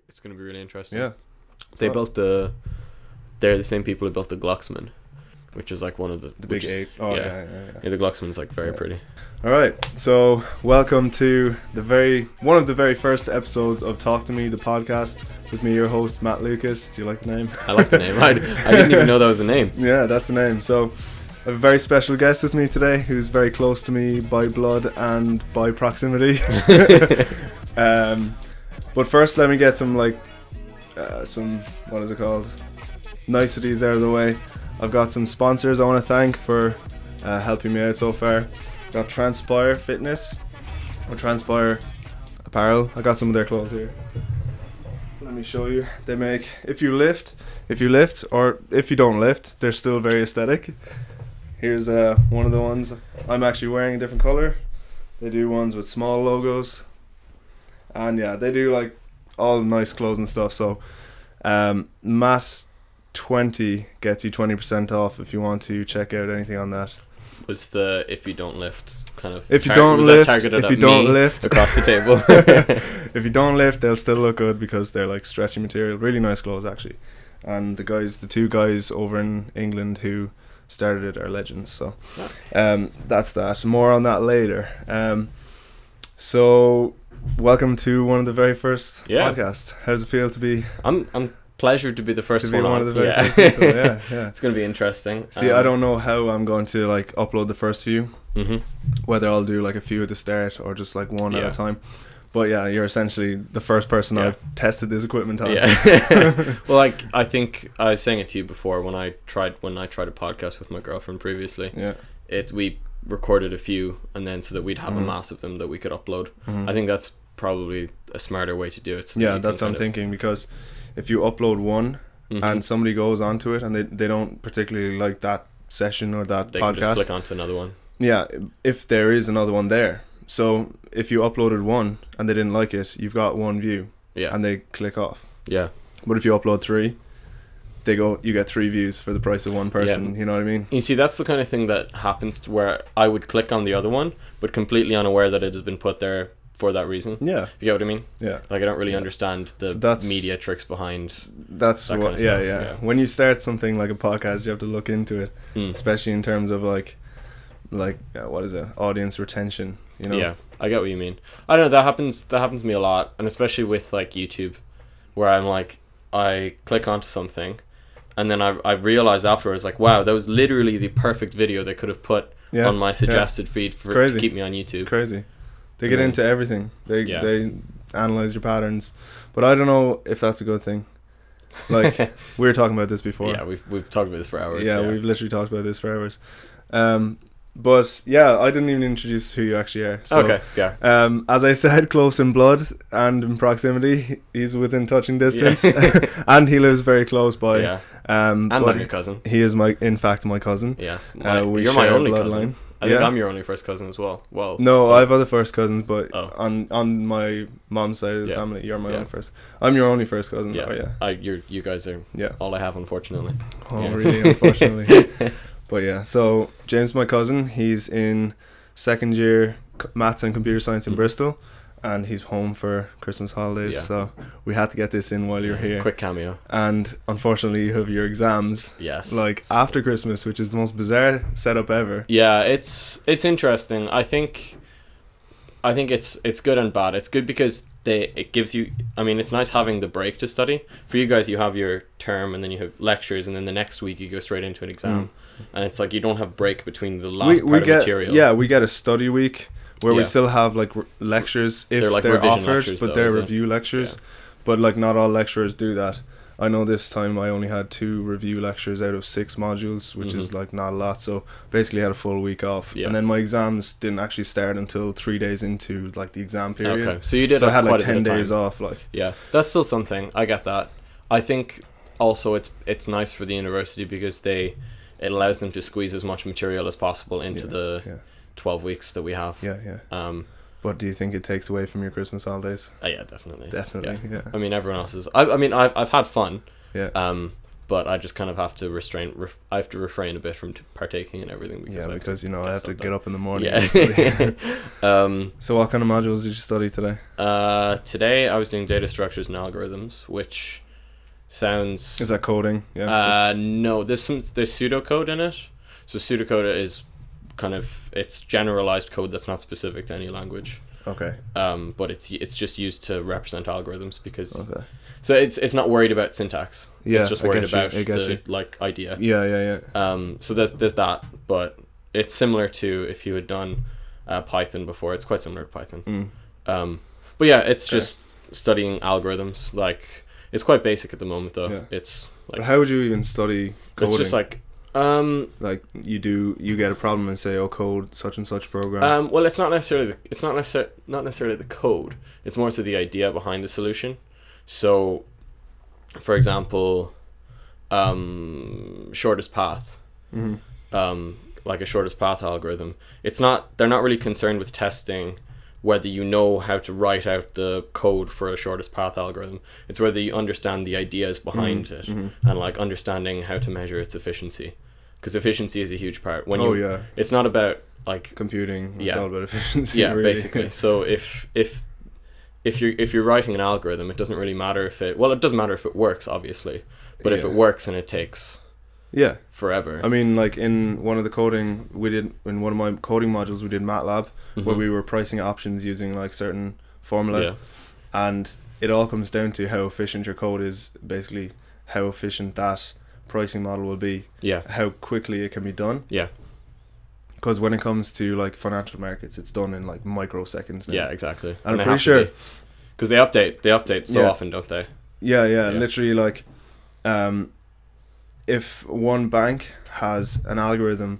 it's going to be really interesting. Yeah. They built they're the same people who built the Glucksman, which is like one of the big 8. Oh, yeah. The Glucksman's like very pretty. All right, so welcome to one of the very first episodes of Talk to Me, the podcast, with me, your host, Matt Lucas. Do you like the name? I like the name. I didn't even know that was the name. Yeah, that's the name. So I have a very special guest with me today who's very close to me by blood and by proximity. But first, let me get some what is it called? Niceties out of the way. I've got some sponsors I want to thank for helping me out so far. Got Transpire Fitness or Transpire Apparel. I got some of their clothes here. Let me show you. They make if you lift or if you don't lift, they're still very aesthetic. Here's one of the ones. I'm actually wearing a different color. They do ones with small logos, and yeah, they do like all nice clothes and stuff. So Matt 20 gets you 20% off if you want to check out anything on that. Was the if you don't lift kind of if you don't lift across the table? If you don't lift, they'll still look good because they're like stretchy material. Really nice clothes actually. And the two guys over in England who started it are legends. So that's that. More on that later. So welcome to one of the very first podcasts. How does it feel to be? I'm pleasure to be the first one on. Of the very first people. Yeah. It's going to be interesting. See, I don't know how I'm going to like upload the first few. Mm-hmm. Whether I'll do like a few at the start or just like one at a time. But yeah, you're essentially the first person I've tested this equipment on. Yeah. Well, like I think I was saying it to you before when I tried a podcast with my girlfriend previously. Yeah. We recorded a few and then so that we'd have a mass of them that we could upload. Mm-hmm. I think that's probably a smarter way to do it. So that's what I'm thinking, because if you upload one and somebody goes onto it and they don't particularly like that session or that they podcast, can just click onto another one. Yeah, if there is another one there. So if you uploaded one and they didn't like it, you've got one view. Yeah. And they click off. Yeah. But if you upload 3, you get 3 views for the price of one person. Yeah. You know what I mean? You see, that's the kind of thing that happens to where I would click on the other one, but completely unaware that it has been put there for that reason. Yeah. You get what I mean? Yeah. Like I don't really understand the media tricks behind that's that what kind of stuff. Yeah. When you start something like a podcast, you have to look into it, especially in terms of like what is it? Audience retention, you know? Yeah. I get what you mean. I don't know, that happens to me a lot, and especially with like YouTube, where I'm like I click onto something and then I realize afterwards like, wow, that was literally the perfect video they could have put on my suggested feed to keep me on YouTube. It's crazy. They get into everything. They analyze your patterns, but I don't know if that's a good thing. Like we were talking about this before. Yeah, we've talked about this for hours. Yeah, we've literally talked about this for hours. But yeah, I didn't even introduce who you actually are. So, okay, yeah. As I said, close in blood and in proximity. He's within touching distance, and he lives very close by. Yeah. And I'm your cousin. He is in fact my cousin. Yes. You're my only cousin. I think I'm your only first cousin as well. No, I have other first cousins, but on my mom's side of the family, you're my own first. I'm your only first cousin. Yeah. You guys are all I have, unfortunately. Oh, really? Unfortunately. But yeah, so James, my cousin, he's in second year maths and computer science in Bristol, and he's home for Christmas holidays. So we had to get this in while you're here. Quick cameo. And unfortunately, you have your exams. Yes. Like after Christmas, which is the most bizarre setup ever. Yeah, it's interesting. I think it's good and bad. It's good because it gives you. I mean, it's nice having the break to study. For you guys, you have your term and then you have lectures, and then the next week you go straight into an exam. And it's like you don't have break between the last part of material. Yeah, we get a study week where we still have like lectures if they're offered, but they're review lectures. But like not all lecturers do that. I know this time I only had 2 review lectures out of 6 modules, which is like not a lot. So basically I had a full week off. And then my exams didn't actually start until 3 days into like the exam period. Okay, so you did. So I had like 10 10 days off. Like that's still something. I get that. I think also it's nice for the university because it allows them to squeeze as much material as possible into the 12 weeks that we have. What do you think it takes away from your Christmas holidays? Yeah, definitely. Yeah. I mean, everyone else is. I mean, I've had fun. Yeah. but I just kind of have to I have to refrain a bit from partaking in everything because I have to get up in the morning. Yeah. So what kind of modules did you study today? Today I was doing data structures and algorithms, which sounds... Is that coding? Yeah. No, there's pseudocode in it. So pseudocode is kind of, it's generalized code that's not specific to any language. Okay. But it's just used to represent algorithms because... Okay. So it's not worried about syntax. Yeah, it's just worried about the like idea. Yeah. So there's that, but it's similar to if you had done Python before. It's quite similar to Python. But yeah, it's just studying algorithms. Like, it's quite basic at the moment though. Yeah. It's like, but how would you even study coding? It's just like you get a problem and say, code such and such program. Well, it's not necessarily the code. It's more so the idea behind the solution. So, for example, shortest path, like a shortest path algorithm. They're not really concerned with testing whether you know how to write out the code for a shortest path algorithm. It's whether you understand the ideas behind it and like understanding how to measure its efficiency, because efficiency is a huge part. It's not about like computing. It's all about efficiency. Yeah, really. Basically. So if you're writing an algorithm, it doesn't really matter it doesn't matter if it works, obviously, but if it works and it takes forever. I mean, like in one of my coding modules, we did MATLAB, where we were pricing options using like certain formula, and it all comes down to how efficient your code is, basically how efficient that pricing model will be, how quickly it can be done. Because when it comes to like financial markets, it's done in like microseconds now. Yeah, exactly. And I'm pretty sure because they update so often, don't they? Yeah. Literally, like, if one bank has an algorithm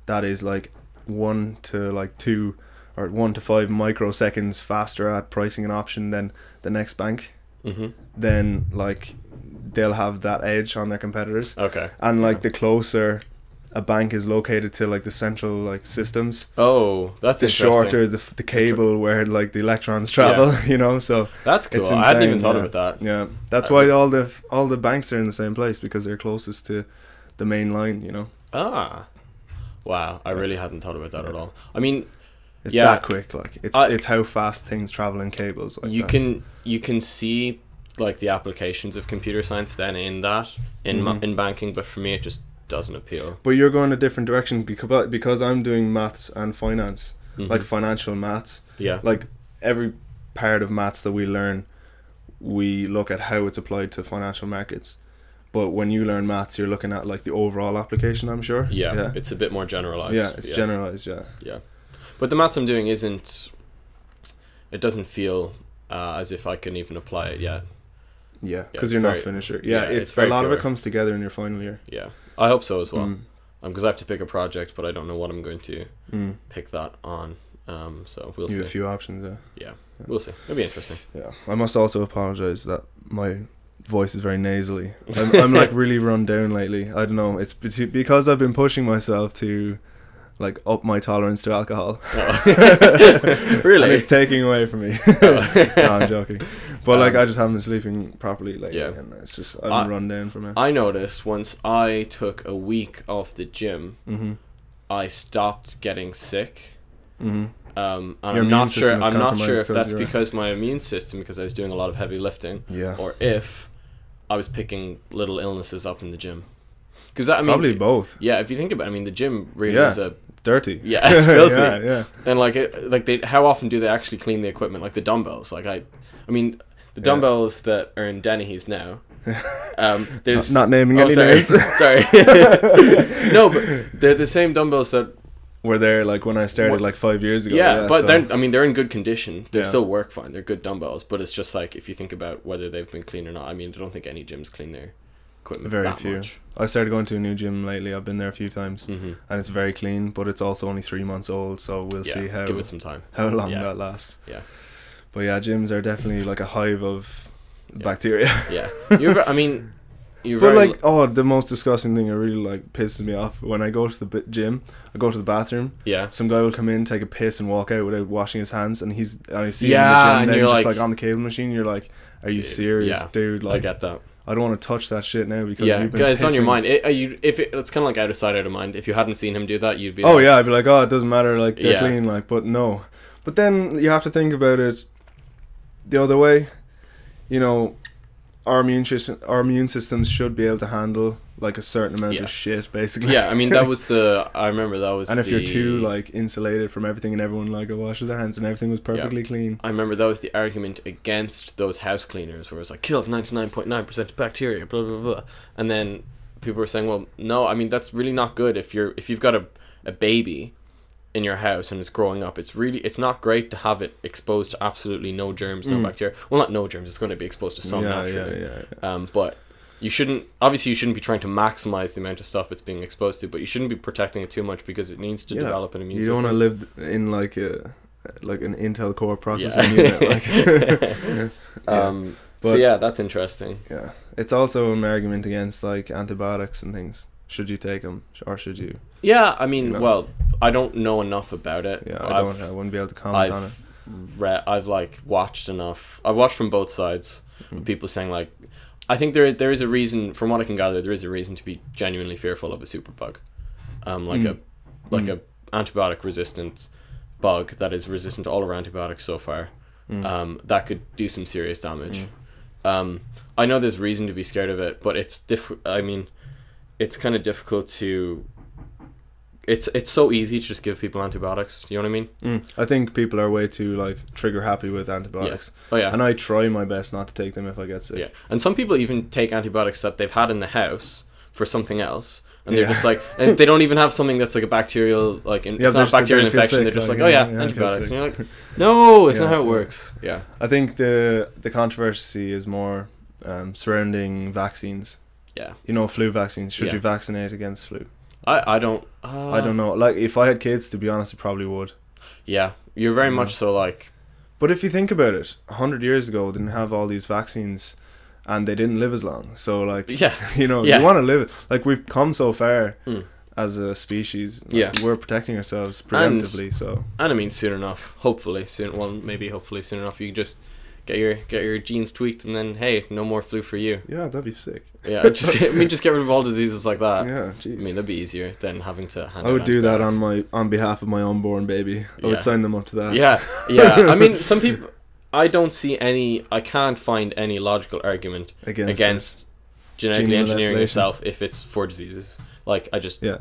that is like 1 to 2 or 1 to 5 microseconds faster at pricing an option than the next bank, then like they'll have that edge on their competitors. Okay. And like the closer a bank is located to like the central like systems, that's the shorter the cable where like the electrons travel. So that's cool. I hadn't even thought about that. Yeah, that's why all the banks are in the same place, because they're closest to the main line. Wow, I really hadn't thought about that at all. I mean, it's that quick. Like it's how fast things travel in cables. Like you can see like the applications of computer science then in banking, but for me it just doesn't appeal. But you're going a different direction because I'm doing maths and finance, like financial maths. Yeah. Like every part of maths that we learn, we look at how it's applied to financial markets. But when you learn maths, you're looking at like the overall application, I'm sure. Yeah. It's a bit more generalized. Yeah, it's generalized. Yeah. Yeah. But the maths I'm doing it doesn't feel as if I can even apply it yet. Yeah, because you're not finished. Yeah, it's a lot of it comes together in your final year. Yeah. I hope so as well, because I have to pick a project, but I don't know what I'm going to pick that on. So we'll see. You have a few options. Yeah, we'll see. It'll be interesting. Yeah, I must also apologize that my voice is very nasally. I'm like really run down lately. I don't know. It's because I've been pushing myself to like up my tolerance to alcohol. Really? And it's taking away from me. No, I'm joking. But like I just haven't been sleeping properly lately, and it's just I'm run down from it. I noticed once I took a week off the gym, I stopped getting sick. And I'm not sure if that's because my immune system, because I was doing a lot of heavy lifting, or if I was picking little illnesses up in the gym. Because probably both. Yeah, if you think about it, the gym really is dirty. Yeah, it's filthy. Yeah. And how often do they actually clean the equipment? Like the dumbbells. The dumbbells that are in Dennehy's now. There's not naming any names. Sorry. No, but they're the same dumbbells that were there like when I started like 5 years ago. Yeah, but they're in good condition. They still work fine. They're good dumbbells, but it's just like if you think about whether they've been clean or not. I don't think any gyms clean their equipment very that few. Much. I started going to a new gym lately. I've been there a few times, and it's very clean, but it's also only 3 months old, so we'll see how give it some time. How long that lasts. Yeah. But yeah, gyms are definitely like a hive of bacteria. Yeah. You ever you're But very like, the most disgusting thing that really like pisses me off when I go to the gym, I go to the bathroom. yeah. Some guy will come in, take a piss, and walk out without washing his hands, and I see him in the gym, Yeah, and then you're just like- on the cable machine. You're like, are you serious, yeah, dude? I Like, get that. I don't want to touch that shit now because Yeah, you've been guys, it's on your pissing. mind. It's kind of like out of sight, out of mind. If you hadn't seen him do that, you'd be Oh like, yeah, I'd be like, it doesn't matter, like they're Yeah. clean, like, but no. But then you have to think about it the other way. You know, our immune systems should be able to handle like a certain amount Yeah. of shit, basically. Yeah, I mean, I remember that was And if you're the- too like insulated from everything, and everyone like washes their hands and everything was perfectly clean. I remember that was the argument against those house cleaners, where it was like kills 99.9% of bacteria, blah blah blah, and then people were saying, well, no, I mean that's really not good if you've got a baby in your house and it's growing up. It's not great to have it exposed to absolutely no germs, no bacteria. Well, not no germs. It's going to be exposed to some naturally. Yeah. But you shouldn't be trying to maximize the amount of stuff it's being exposed to, but you shouldn't be protecting it too much because it needs to develop an immune You system. don't want to live in like an Intel Core processing unit. Like. So yeah, that's interesting. Yeah, it's also an argument against like antibiotics and things. Should you take them or should you? Yeah, I mean, You know? well, I don't know enough about it. Yeah, but I wouldn't be able to comment on it. I've like watched enough. I've watched from both sides. With people saying like, I think there is a reason. From what I can gather, there is a reason to be genuinely fearful of a superbug, like a antibiotic resistant bug that is resistant to all of our antibiotics so far. That could do some serious damage. I know there's reason to be scared of it, but it's I mean, it's kind of difficult to. It's so easy to just give people antibiotics. You know what I mean? I think people are way too like trigger happy with antibiotics. Yeah. Oh yeah. And I try my best not to take them if I get sick. Yeah. And some people even take antibiotics that they've had in the house for something else, and they're just like, and they don't even have something that's like a bacterial, like it's not a bacterial infection. They're just like, oh yeah, antibiotics. And you're like, no, it's not how it works. Yeah. I think the controversy is more surrounding vaccines. Yeah. You know, flu vaccines. Should Yeah. you vaccinate against flu? I don't. I don't know. Like, if I had kids, to be honest, I probably would. Yeah, you're very much so like. But if you think about it, 100 years ago, they didn't have all these vaccines, and they didn't live as long. So, like, Yeah. you know, Yeah. you want to live. Like, we've come so far as a species. Like, Yeah. we're protecting ourselves preemptively. And I mean, soon enough, hopefully soon. Well, maybe hopefully soon enough, you just get your genes tweaked, and then hey, no more flu for you. Yeah, that'd be sick. Yeah, just get rid of all diseases like that. Yeah, jeez. I mean, that'd be easier than having to. I would do that on behalf of my unborn baby. I Yeah. would sign them up to that. Yeah, yeah. I mean, some people. I don't see any. I can't find any logical argument against genetically gene engineering manipulation. yourself if it's for diseases. Like, I just. Yeah.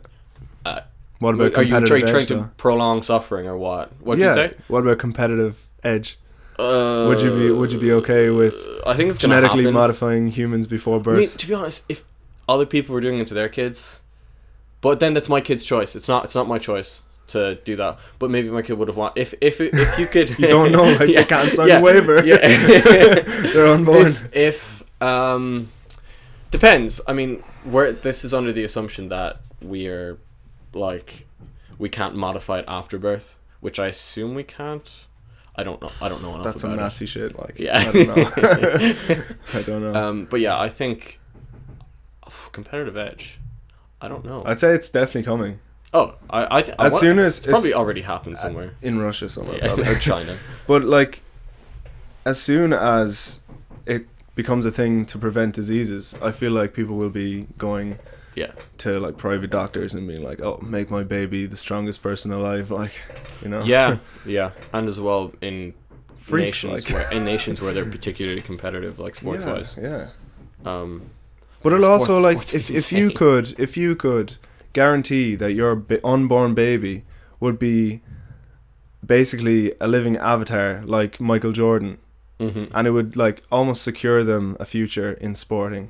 Uh, What about Are you competitive trying edge, to though? prolong suffering or what? What did you say? What about competitive edge? Would you be okay with I think it's gonna genetically happen. modifying humans before birth? I mean, to be honest, if other people were doing it to their kids, but then that's my kid's choice. It's not my choice to do that. But maybe my kid would have if you could. You don't know, like, they can't sign a waiver. Yeah. They're unborn. If depends. I mean, this is under the assumption that we are like we can't modify it after birth, which I assume we can't. I don't know enough That's some about Nazi shit. Like, Yeah. I don't know. I don't know. But yeah, I think competitive edge. I don't know. I'd say it's definitely coming Oh, as it's probably already happened somewhere. in Russia somewhere, Yeah, probably. or China. But like, as soon as it becomes a thing to prevent diseases, I feel like people will be going Yeah. to like private doctors and being like, "Oh, make my baby the strongest person alive," like, you know. Yeah, yeah, and as well in Freaks, nations like. where they're particularly competitive, like sports wise. Yeah. Um, But it'll also like sports if insane. you could guarantee that your unborn baby would be basically a living avatar like Michael Jordan, and it would like almost secure them a future in sporting.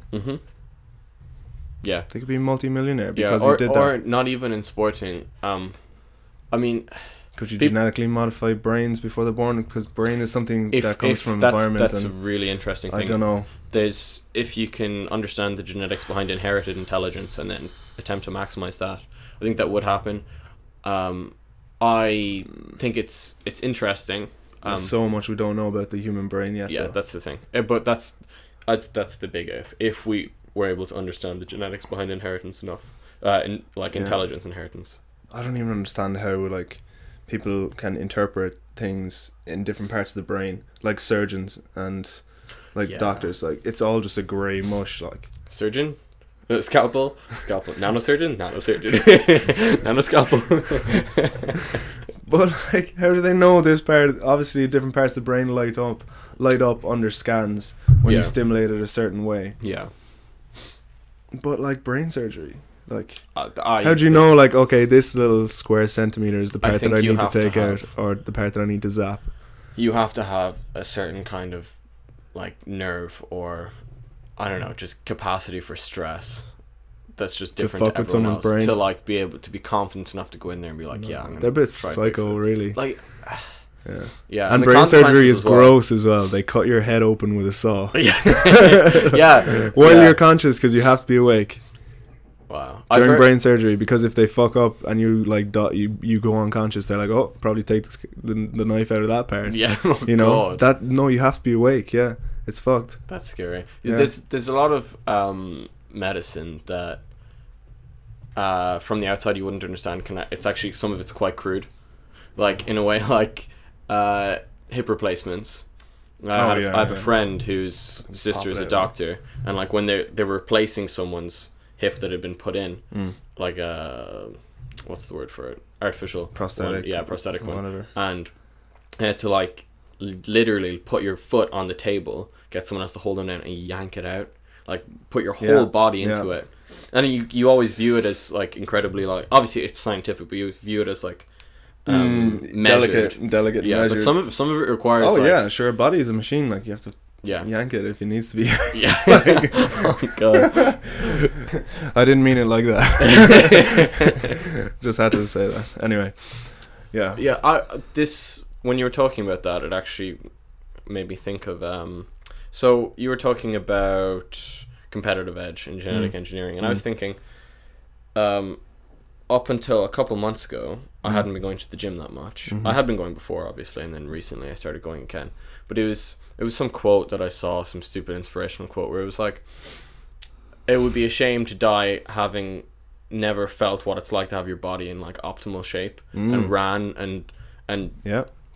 Yeah. They could be multi-millionaire because or, he did that. or not even in sporting. I mean, Could you genetically modify brains before they're born? Because brain is something that comes from that's environment. a And really interesting thing. I don't know. If you can understand the genetics behind inherited intelligence and then attempt to maximize that, I think that would happen. I think it's interesting. There's so much we don't know about the human brain yet. Yeah, though. that's the thing. But that's the big if. If we we're able to understand the genetics behind inheritance enough, intelligence inheritance. I don't even understand how like people can interpret things in different parts of the brain, like surgeons and like doctors. Like it's all just a grey mush. Like surgeon, scalpel, nanosurgeon, nanoscalpel. But like, how do they know this part? Obviously, different parts of the brain light up under scans when you stimulate it a certain way. Yeah. But like brain surgery, like how do you know? Like, okay, this little square centimeter is the part that I need to take out, or the part that I need to zap. You have to have a certain kind of like nerve, or I don't know, just capacity for stress. That's just different to everyone else. Brain. To like be able to be confident enough to go in there and be like, yeah, I'm gonna they're a bit psycho, really. Like, yeah. And brain surgery is gross as well. They cut your head open with a saw. Yeah. While you're conscious, because you have to be awake. Wow. During brain surgery, because if they fuck up and you like you go unconscious, they're like, oh, probably take the knife out of that part. Yeah. You know that. No, you have to be awake. Yeah, it's fucked. That's scary. Yeah. There's a lot of medicine that from the outside you wouldn't understand. It's actually, some of it's quite crude, like in a way, like hip replacements. I have a friend whose sister is a doctor, and like when they were replacing someone's hip that had been put in, like what's the word for it, artificial prosthetic prosthetic one, whatever. And to like literally put your foot on the table, get someone else to hold them down and yank it out, like put your whole body into it. And you always view it as like incredibly, like, obviously it's scientific, but you view it as like measured. delicate measured. But some of it requires sure, a body is a machine, like you have to yank it if it needs to be. Like, oh my god. I didn't mean it like that. Just had to say that. Anyway. When you were talking about that, it actually made me think of so you were talking about competitive edge in genetic engineering, and I was thinking up until a couple months ago I hadn't been going to the gym that much. I had been going before, obviously, and then recently I started going again. But it was some quote that I saw, some stupid inspirational quote, where it was like, it would be a shame to die having never felt what it's like to have your body in like optimal shape and ran and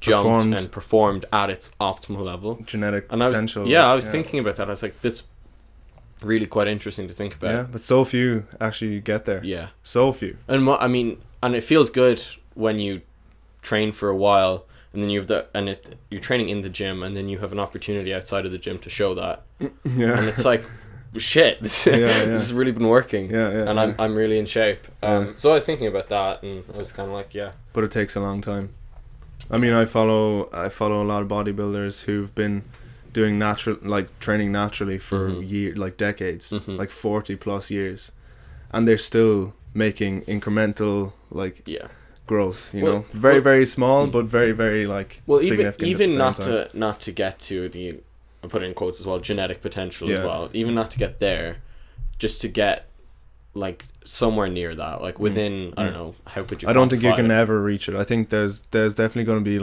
jumped and performed at its optimal level, genetic potential. I was thinking about that. I was like, that's really quite interesting to think about. Yeah, but so few actually get there. Yeah, so few. And and it feels good when you train for a while, and then you're training in the gym, and then you have an opportunity outside of the gym to show that. Yeah, and it's like, shit, this has really been working. And I'm really in shape. So I was thinking about that, and I was kind of like, but it takes a long time. I mean, I follow a lot of bodybuilders who've been doing training naturally for decades, like 40 plus years, and they're still making incremental growth. Very very small, but very very significant. Even not to get to the, I put it in quotes as well, genetic potential as well. Even not to get there, just to get like somewhere near that, like within I don't know, how could you I don't think you can ever reach it. I think there's definitely going to be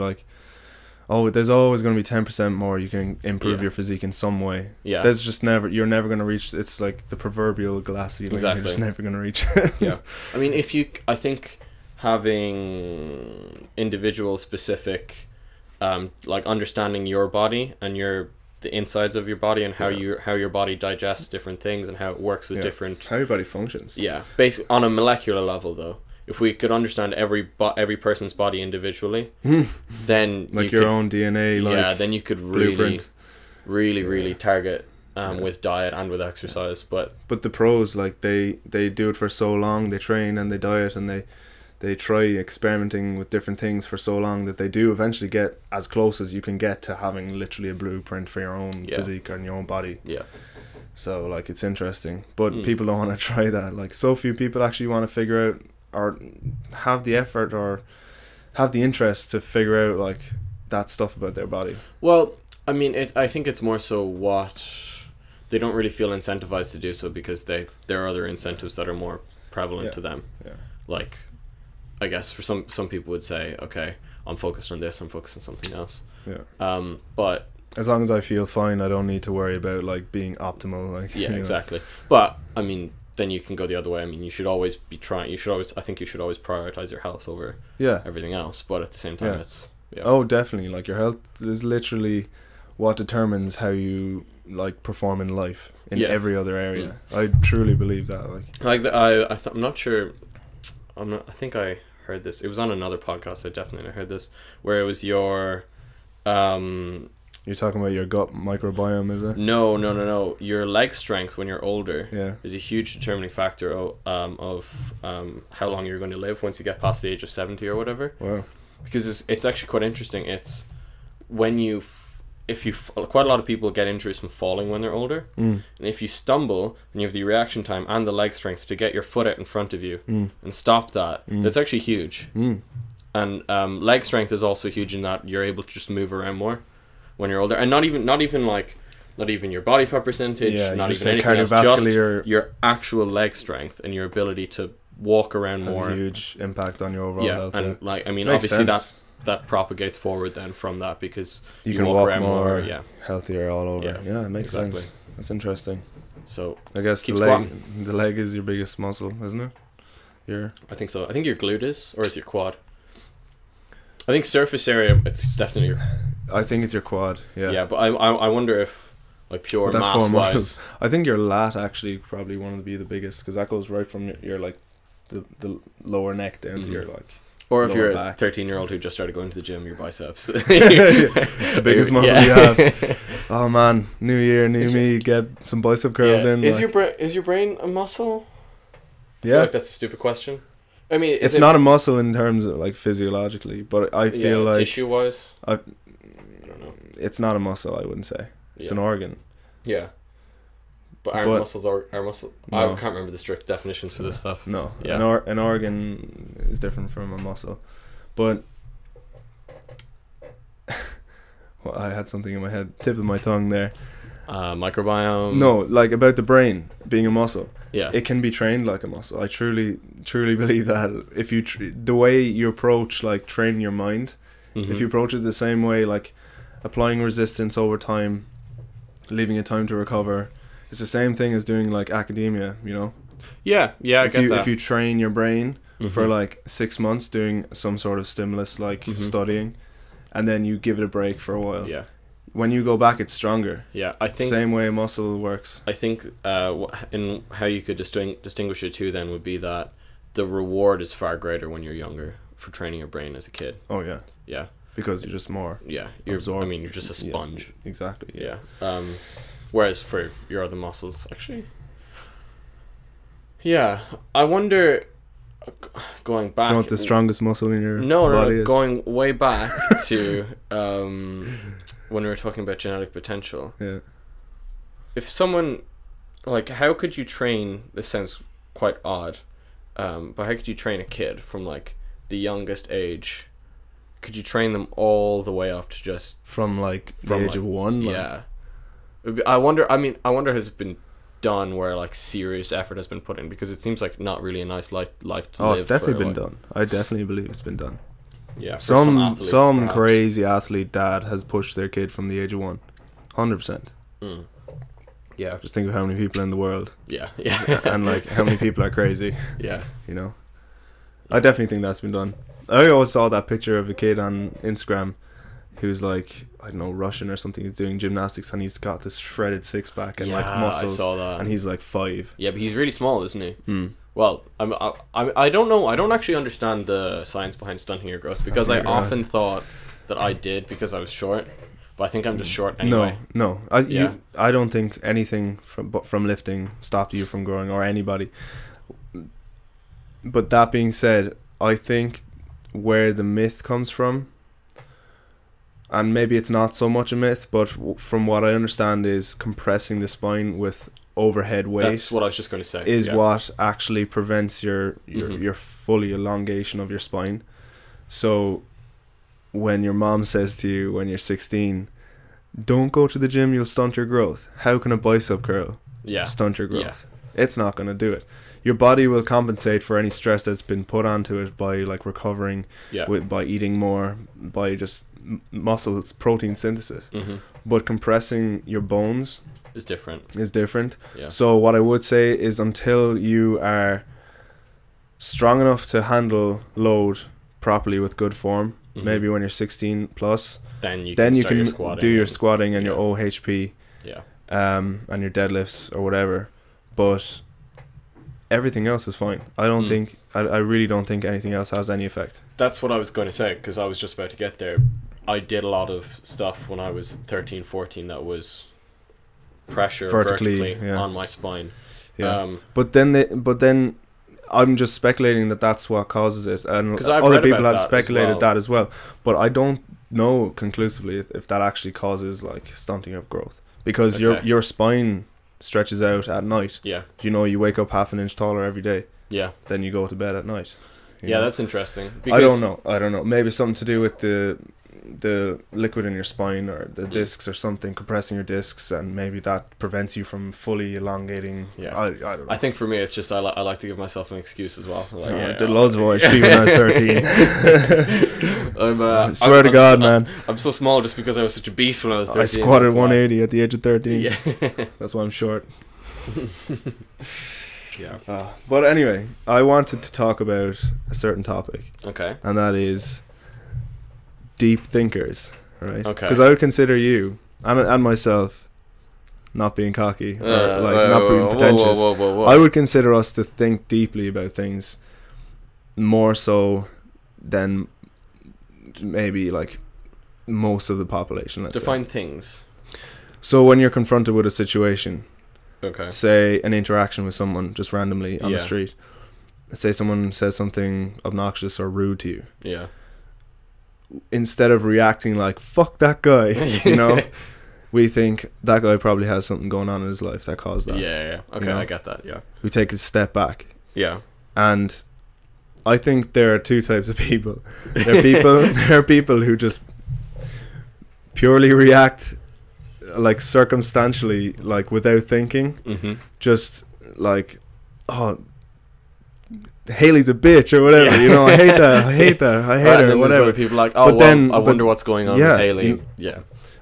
there's always going to be 10% more you can improve your physique in some way. There's just you're never going to reach. It's like the proverbial glass ceiling. Exactly. You're just never going to reach it. I mean, I think having individual specific understanding your body and the insides of your body and how your body digests different things and how it works with different, how your body functions. Basically on a molecular level, though, if we could understand every person's body individually, then your own DNA, then you could really target with diet and with exercise. But the pros, they do it for so long, they train and they diet and they try experimenting with different things for so long that they do eventually get as close as you can get to having literally a blueprint for your own physique and your own body. So it's interesting, but people don't want to try that. So few people actually want to figure out or have the effort or have the interest to figure out that stuff about their body. Well, I mean, I think it's more so what they don't really feel incentivized to do so, because there are other incentives that are more prevalent to them. I guess for some people would say, okay, I'm focused on this, I'm focused on something else. But As long as I feel fine, I don't need to worry about like being optimal. Like Yeah, exactly. But I mean, then you can go the other way. I mean, you should always be trying. I think you should always prioritize your health over everything else. But at the same time, it's Oh, definitely. Like your health is literally what determines how you like perform in life in every other area. I truly believe that. I'm not sure. I think I heard this. It was on another podcast. I definitely heard this, where it was your. You're talking about your gut microbiome, is it? No. Your leg strength when you're older is a huge determining factor of how long you're going to live once you get past the age of 70 or whatever. Wow. Because it's actually quite interesting. It's when quite a lot of people get injuries from falling when they're older, and if you stumble and you have the reaction time and the leg strength to get your foot out in front of you and stop that, that's actually huge. And leg strength is also huge in that you're able to just move around more when you're older, and not even your body fat percentage, not even anything else, just your actual leg strength and your ability to walk around more. Has a huge impact on your overall health. And like I mean, makes obviously sense. that propagates forward then from that, because you can walk around more healthier all over. Yeah, it makes sense. That's interesting. So I guess the leg is your biggest muscle, isn't it? I think so. I think your glute is, or is your quad? I think surface area, it's definitely your... I think it's your quad, yeah. But I wonder if, like, pure mass-wise... I think your lat actually probably one of the biggest, because that goes right from your like, the lower neck down to your, like... Or if you're a 13-year-old who just started going to the gym, your biceps. The biggest muscle you have. Oh, man. New year, new me, get some bicep curls in. Is your brain a muscle? I feel like that's a stupid question. I mean, it's not a muscle in terms of like physiologically, but I feel like tissue wise, I don't know. It's not a muscle. I wouldn't say it's an organ. Yeah, but muscles are muscle. No. I can't remember the strict definitions for this stuff. No, an organ is different from a muscle, but well, I had something in my head, tip of my tongue there. Microbiome. No, like about the brain being a muscle. Yeah, it can be trained like a muscle. I truly believe that if you the way you approach like training your mind, if you approach it the same way, like applying resistance over time, leaving it time to recover, it's the same thing as doing like academia, you know. Yeah, I get that. If you train your brain for like 6 months doing some sort of stimulus like studying, and then you give it a break for a while. Yeah. When you go back, it's stronger. Yeah, I think same way a muscle works. I think in how you could distinguish it too then would be that the reward is far greater when you're younger for training your brain as a kid. Oh yeah. Yeah. Because you're just more. Yeah, you're just a sponge. Yeah, exactly. Yeah. Whereas for your other muscles, actually. Yeah, I wonder. Going back, you know what the strongest muscle in your body is? Going way back to when we were talking about genetic potential. Yeah. If someone, like, how could you train? This sounds quite odd, but how could you train a kid from like the youngest age? Could you train them all the way up to just from the age of 1? Like? Yeah. I wonder. Has it been done where like serious effort has been put in, because it seems like not really a nice life to live. Oh, it's definitely been done. I definitely believe it's been done. Yeah, some crazy athlete dad has pushed their kid from the age of 1, 100%. Yeah, just think of how many people in the world. Yeah. And like how many people are crazy. Yeah, you know. I definitely think that's been done. I always saw that picture of a kid on Instagram who's like, I don't know, Russian or something. He's doing gymnastics and he's got this shredded six pack and like muscles. I saw that. And he's like 5. Yeah, but he's really small, isn't he? Well, I don't know. I don't actually understand the science behind stunting your growth, because I often thought that I did because I was short, but I think I'm just short anyway. No. I don't think anything from lifting stopped you from growing, or anybody. But that being said, I think where the myth comes from, and maybe it's not so much a myth, but from what I understand is compressing the spine with overhead weight. That's what I was just going to say. Is what actually prevents your fully elongation of your spine. So when your mom says to you when you're 16, don't go to the gym, you'll stunt your growth. How can a bicep curl stunt your growth? It's not going to do it. Your body will compensate for any stress that's been put onto it by like recovering, by eating more, by just muscles protein synthesis, but compressing your bones is different. Yeah. So what I would say is, until you are strong enough to handle load properly with good form, maybe when you're 16 plus, then you can do your squatting and your OHP, yeah, and your deadlifts or whatever. But everything else is fine. I don't think I really don't think anything else has any effect. That's what I was going to say, because I was just about to get there. I did a lot of stuff when I was 13, 14 that was pressure vertically on my spine. Yeah. But then I'm just speculating that that's what causes it, and other people have speculated that as well. But I don't know conclusively if that actually causes like stunting of growth, because your spine stretches out at night. Yeah. You know, you wake up half an inch taller every day. Yeah. Then you go to bed at night. Yeah, that's interesting. I don't know. Maybe something to do with the liquid in your spine, or the discs or something, compressing your discs, and maybe that prevents you from fully elongating. Yeah. I don't know. I think for me it's just I like to give myself an excuse as well. Like, I did loads of OHP when I was 13. I swear to God, man. I'm so small just because I was such a beast when I was 13. I squatted 180 at the age of 13. Yeah. That's why I'm short. Yeah. But anyway, I wanted to talk about a certain topic. Okay. And that is deep thinkers, right? Okay. Because I would consider you and myself, not being cocky or not being pretentious, whoa. I would consider us to think deeply about things more so than maybe like most of the population. Let's define say. Things. So when you're confronted with a situation, okay, say an interaction with someone just randomly on the street, say someone says something obnoxious or rude to you, instead of reacting like fuck that guy, you know, we think that guy probably has something going on in his life that caused that. Okay, you know? I get that. We take a step back. Yeah. And I think there are two types of people. There are people who just purely react like circumstantially, like without thinking, just like, oh, Haley's a bitch or whatever, you know, I hate her, or whatever. Other people like, oh, I wonder what's going on with Haley.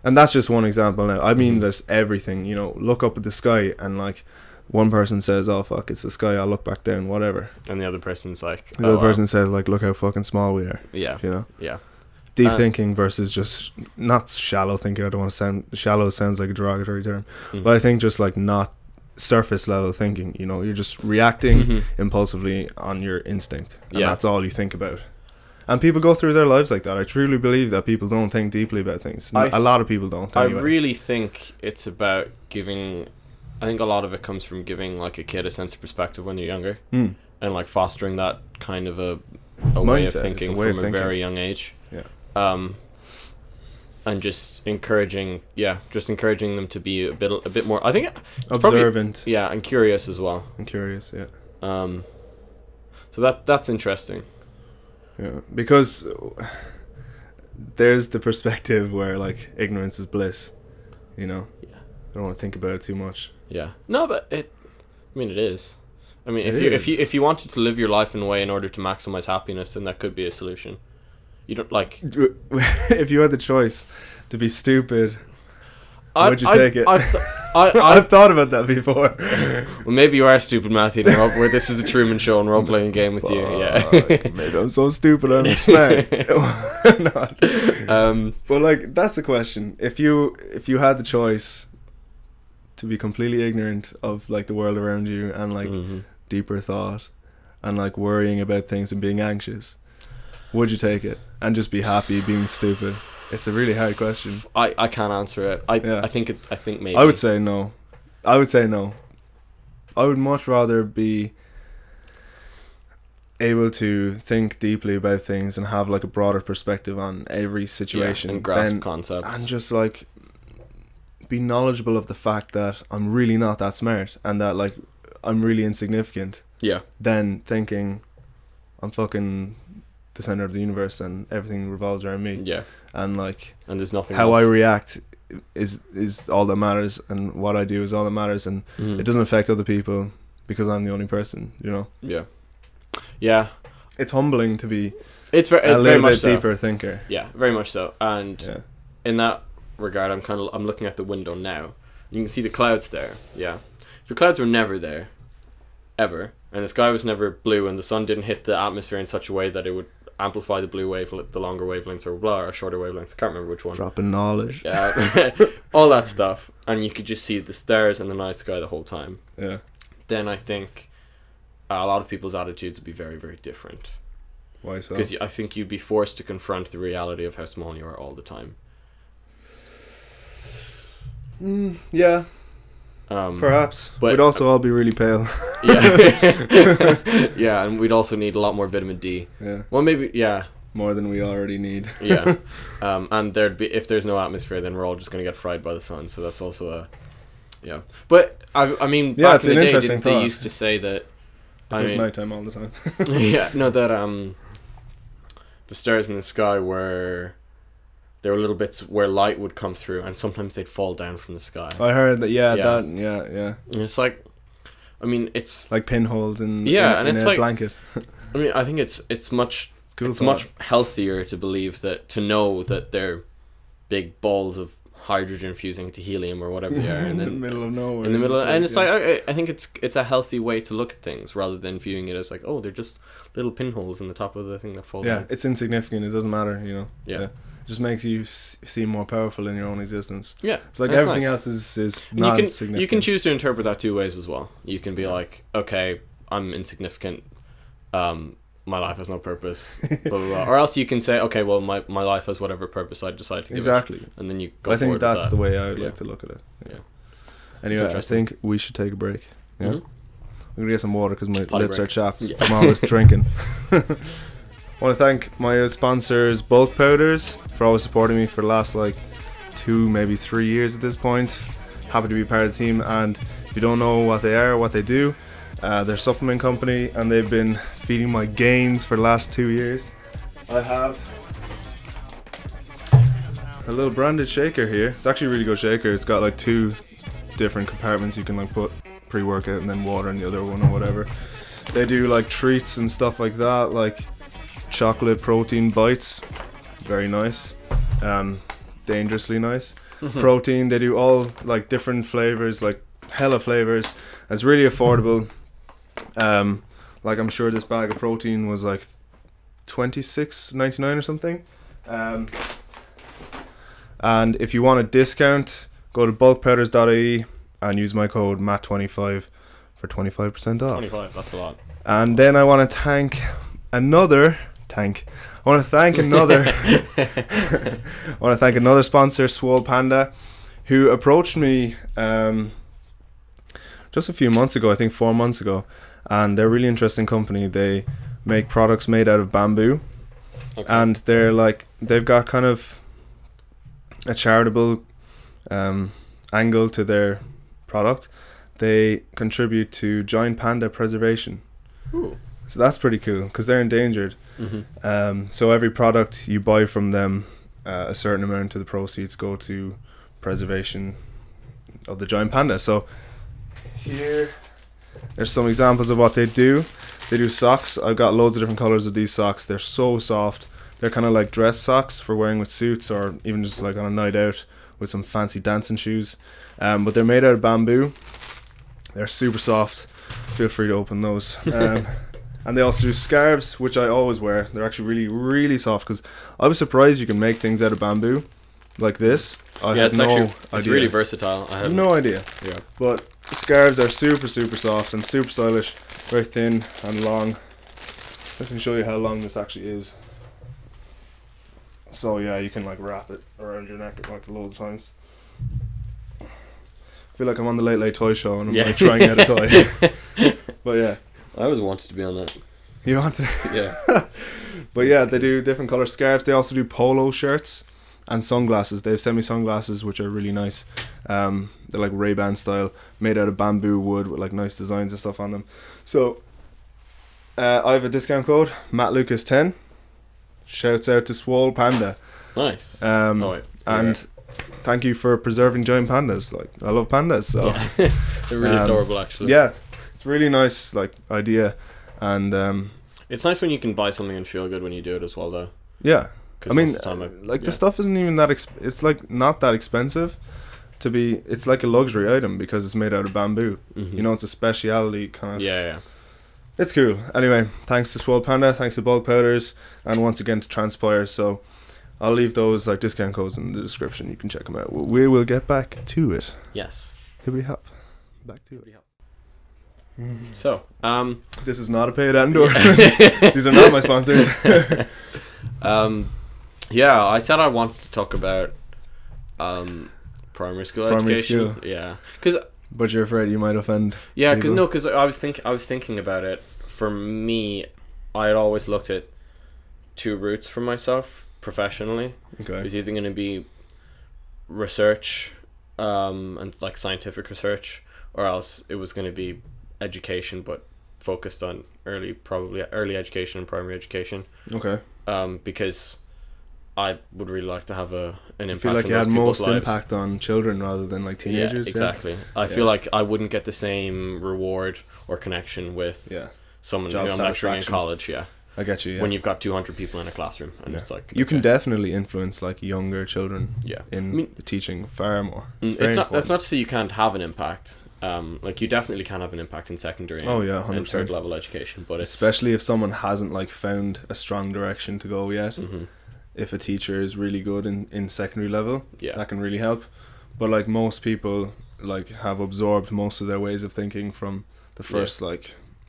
And that's just one example now. I mean, there's everything, you know, look up at the sky and like one person says, oh fuck, it's the sky, I'll look back down, whatever. And the other person's like, the other person says like, look how fucking small we are. Yeah. You know? Yeah. Deep thinking versus just not shallow thinking. I don't want to sound shallow, sounds like a derogatory term, but I think just like not surface level thinking, you know, you're just reacting impulsively on your instinct, and that's all you think about. And people go through their lives like that. I truly believe that people don't think deeply about things. A lot of people don't anyway. I really think it's about giving, I think a lot of it comes from giving like a kid a sense of perspective when they're younger, and like fostering that kind of a way of thinking from a very young age. And just encouraging them to be a bit more. I think it's observant, probably, and curious as well. And curious, So that's interesting. Yeah, because there's the perspective where like ignorance is bliss, you know. I don't want to think about it too much. No, but it is. I mean, if you wanted to live your life in a way in order to maximize happiness, then that could be a solution. You don't like. If you had the choice to be stupid, would you take it? I've thought about that before. Well, maybe you are stupid, Matthew. Where this is the Truman Show and we're playing a game with you. Maybe I'm so stupid I'm smart. Not. But like, that's the question. If you had the choice to be completely ignorant of like the world around you and like deeper thought and like worrying about things and being anxious, would you take it and just be happy being stupid? It's a really hard question. I can't answer it. I think maybe. I would say no. I would much rather be able to think deeply about things and have like a broader perspective on every situation and grasp concepts and just like be knowledgeable of the fact that I'm really not that smart and that like I'm really insignificant. Than thinking I'm fucking the center of the universe and everything revolves around me. And like, and there's nothing how else. I react is all that matters, and what I do is all that matters, and it doesn't affect other people because I'm the only person, you know. It's humbling to be It's a very little much bit so. deeper thinker. Yeah, very much so. And Yeah. in that regard, I'm looking at the window now. You can see the clouds there. Yeah, the clouds were never there, ever, and the sky was never blue, and the sun didn't hit the atmosphere in such a way that it would amplify the blue wave, the longer wavelengths, or shorter wavelengths. I can't remember which one. Dropping knowledge. Yeah, all that stuff, and you could just see the stars and the night sky the whole time. Yeah. Then I think a lot of people's attitudes would be very, very different. Why so? Because I think you'd be forced to confront the reality of how small you are all the time. Yeah. Perhaps. But we'd also all be really pale. Yeah. Yeah, and we'd also need a lot more vitamin D. Yeah. Well, maybe, yeah. More than we already need. Yeah. And there'd be, if there's no atmosphere, then we're all just going to get fried by the sun. So that's also a, yeah. But, I mean, yeah, back it's in the an day, interesting they thought. used to say that, It's nighttime all the time. yeah, no, that the stars in the sky there were little bits where light would come through, and sometimes they'd fall down from the sky. I heard that. Yeah, Yeah. yeah. And it's like, I mean, it's Like pinholes in and it's a like blanket. I mean, I think it's much Cool it's thought. much healthier to believe to know that they're big balls of hydrogen fusing into helium or whatever they are, and in the then middle of nowhere. in the middle, and it's like I think it's a healthy way to look at things rather than viewing it as like, oh, they're just little pinholes in the top of the thing that fall yeah, down. it's insignificant. It doesn't matter, you know. Yeah. It just makes you seem more powerful in your own existence. Yeah, It's like that's everything nice. else is And not you significant. can choose to interpret that two ways as well. You can be like, okay, I'm insignificant, my life has no purpose, blah, blah, blah. Or else you can say, okay, well, my life has whatever purpose I decide to give Exactly. it, and then you go I think forward with that's that. the way I would Yeah. like to look at it. Yeah. Anyway, I interesting. think we should take a break. Yeah. Mhm. I'm gonna get some water because my Potty lips break. are chapped Yeah. from all this drinking. I want to thank my sponsors, Bulk Powders, for always supporting me for the last 2, maybe 3 years at this point. Happy to be part of the team, and if you don't know what they are, what they do, they're a supplement company, and they've been feeding my gains for the last 2 years. I have a little branded shaker here. It's actually a really good shaker. It's got 2 different compartments you can put pre-workout and then water in the other one or whatever. They do treats and stuff like that, like chocolate protein bites. Very nice. Dangerously nice. Protein, they do all different flavors, hella flavors. It's really affordable. I'm sure this bag of protein was $26.99 or something. And if you want a discount, go to bulkpowders.ie and use my code MAT25 for 25% off. 25, that's a lot. And then I want to thank another sponsor, Swole Panda, who approached me just a few months ago, I think 4 months ago, and they're a really interesting company. They make products made out of bamboo. Okay. And they've got kind of a charitable angle to their product. They contribute to giant panda preservation. Ooh. So that's pretty cool because they're endangered. Mm-hmm. So every product you buy from them, a certain amount of the proceeds go to preservation of the giant panda. So here, there's some examples of what they do. They do socks. I've got loads of different colors of these socks. They're so soft. They're kind of like dress socks for wearing with suits or even just on a night out with some fancy dancing shoes. But they're made out of bamboo. They're super soft. Feel free to open those. And they also do scarves, which I always wear. They're actually really, really soft because I was surprised you can make things out of bamboo like this. I had it's no actually idea. really versatile. I I had have no idea. Yeah. But scarves are super, super soft and super stylish. Very thin and long. I can show you how long this actually is. So yeah, you can wrap it around your neck loads of times. I feel like I'm on the Late Late Toy Show and I'm trying out a toy. But yeah. I always wanted to be on that. You want to? Yeah. But yeah, they do different color scarves. They also do polo shirts and sunglasses. They have semi-sunglasses which are really nice. They're like Ray-Ban style, made out of bamboo wood with nice designs and stuff on them. So I have a discount code, MattLucas10. Shouts out to Swole Panda. Nice. And thank you for preserving giant pandas. I love pandas, so they're really adorable actually. yeah, it's really nice idea. And It's nice when you can buy something and feel good when you do it as well, though. Yeah. 'Cause I mean, most of the time the stuff isn't even that it's like not that expensive to be. It's like a luxury item because it's made out of bamboo. Mhm. You know, it's a speciality kind of. Yeah. It's cool. Anyway, thanks to Swole Panda, thanks to Bulk Powders, and once again to Transpire. So I'll leave those like discount codes in the description. You can check them out. We will get back to it. Yes. Hibbity hop. Back to it. So, This is not a paid endorsement. These are not my sponsors. yeah, I said I wanted to talk about primary school education. School. Yeah, because But you're afraid you might offend. yeah, because people. no, because I was thinking about it. For me, I had always looked at two routes for myself professionally. Okay. It was either going to be research, and like scientific research, or else it was going to be education, but focused on early education and primary education. Okay. Because I would really like to have an impact. I feel like on you those had people's most lives. impact on children rather than like teenagers. Yeah, exactly. I feel like I wouldn't get the same reward or connection with someone Job who I'm lecturing in satisfaction. college. Yeah, I get you. Yeah. when you've got 200 people in a classroom, and it's like you can definitely influence like younger children. Yeah. In teaching far more. It's very not. That's important. not to say you can't have an impact. Like you definitely can have an impact in secondary. Oh, yeah, and 100%. third level education, but it's, especially if someone hasn't like found a strong direction to go yet. Mhm. If a teacher is really good in secondary level, Yeah. that can really help. But like most people like have absorbed most of their ways of thinking from the first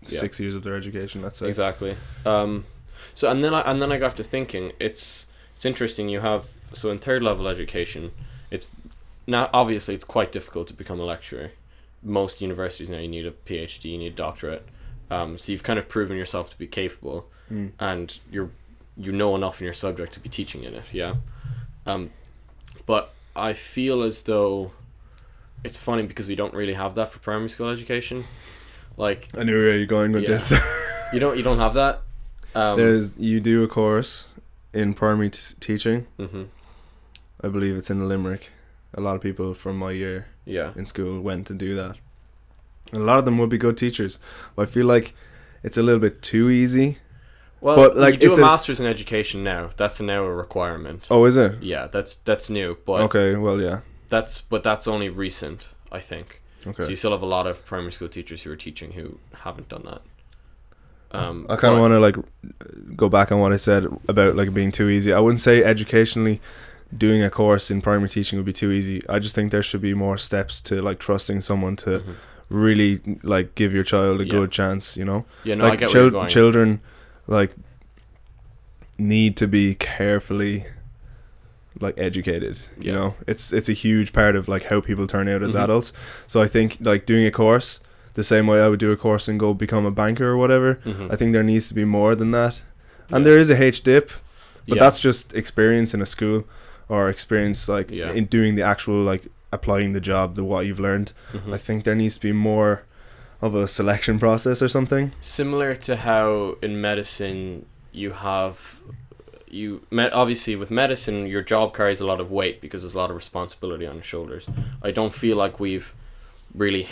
6 years of their education, let's say. Exactly. So and then I got to thinking, it's interesting. You have, so in third level education, it's now obviously it's quite difficult to become a lecturer. Most universities now you need a PhD, you need a doctorate. So you've kind of proven yourself to be capable, and you know enough in your subject to be teaching in it. Yeah. But I feel as though it's funny because we don't really have that for primary school education. Like, I knew where you're going with this. you don't have that. You do a course in primary teaching. Mm-hmm. I believe it's in Limerick. A lot of people from my year in school went to do that. And a lot of them would be good teachers. But I feel like it's a little bit too easy. Well, but like you do a master's in education now. That's now a requirement. Oh, is it? Yeah, that's new. But okay, well, yeah. That's only recent, I think. Okay. So you still have a lot of primary school teachers who are teaching who haven't done that. I kind of want to like go back on what I said about like being too easy. I wouldn't say educationally doing a course in primary teaching would be too easy. I just think there should be more steps to like trusting someone to really like give your child a good chance, you know? Yeah, no, like I get where you're going. Children like need to be carefully like educated, you know? It's a huge part of like how people turn out as adults. So I think like doing a course the same way I would do a course and go become a banker or whatever, I think there needs to be more than that. And there is a HDIP, but that's just experience in a school or experience like in doing the actual like applying the job, what you've learned. I think there needs to be more of a selection process or something. Similar to how in medicine you have obviously with medicine your job carries a lot of weight because there's a lot of responsibility on your shoulders. I don't feel like we've really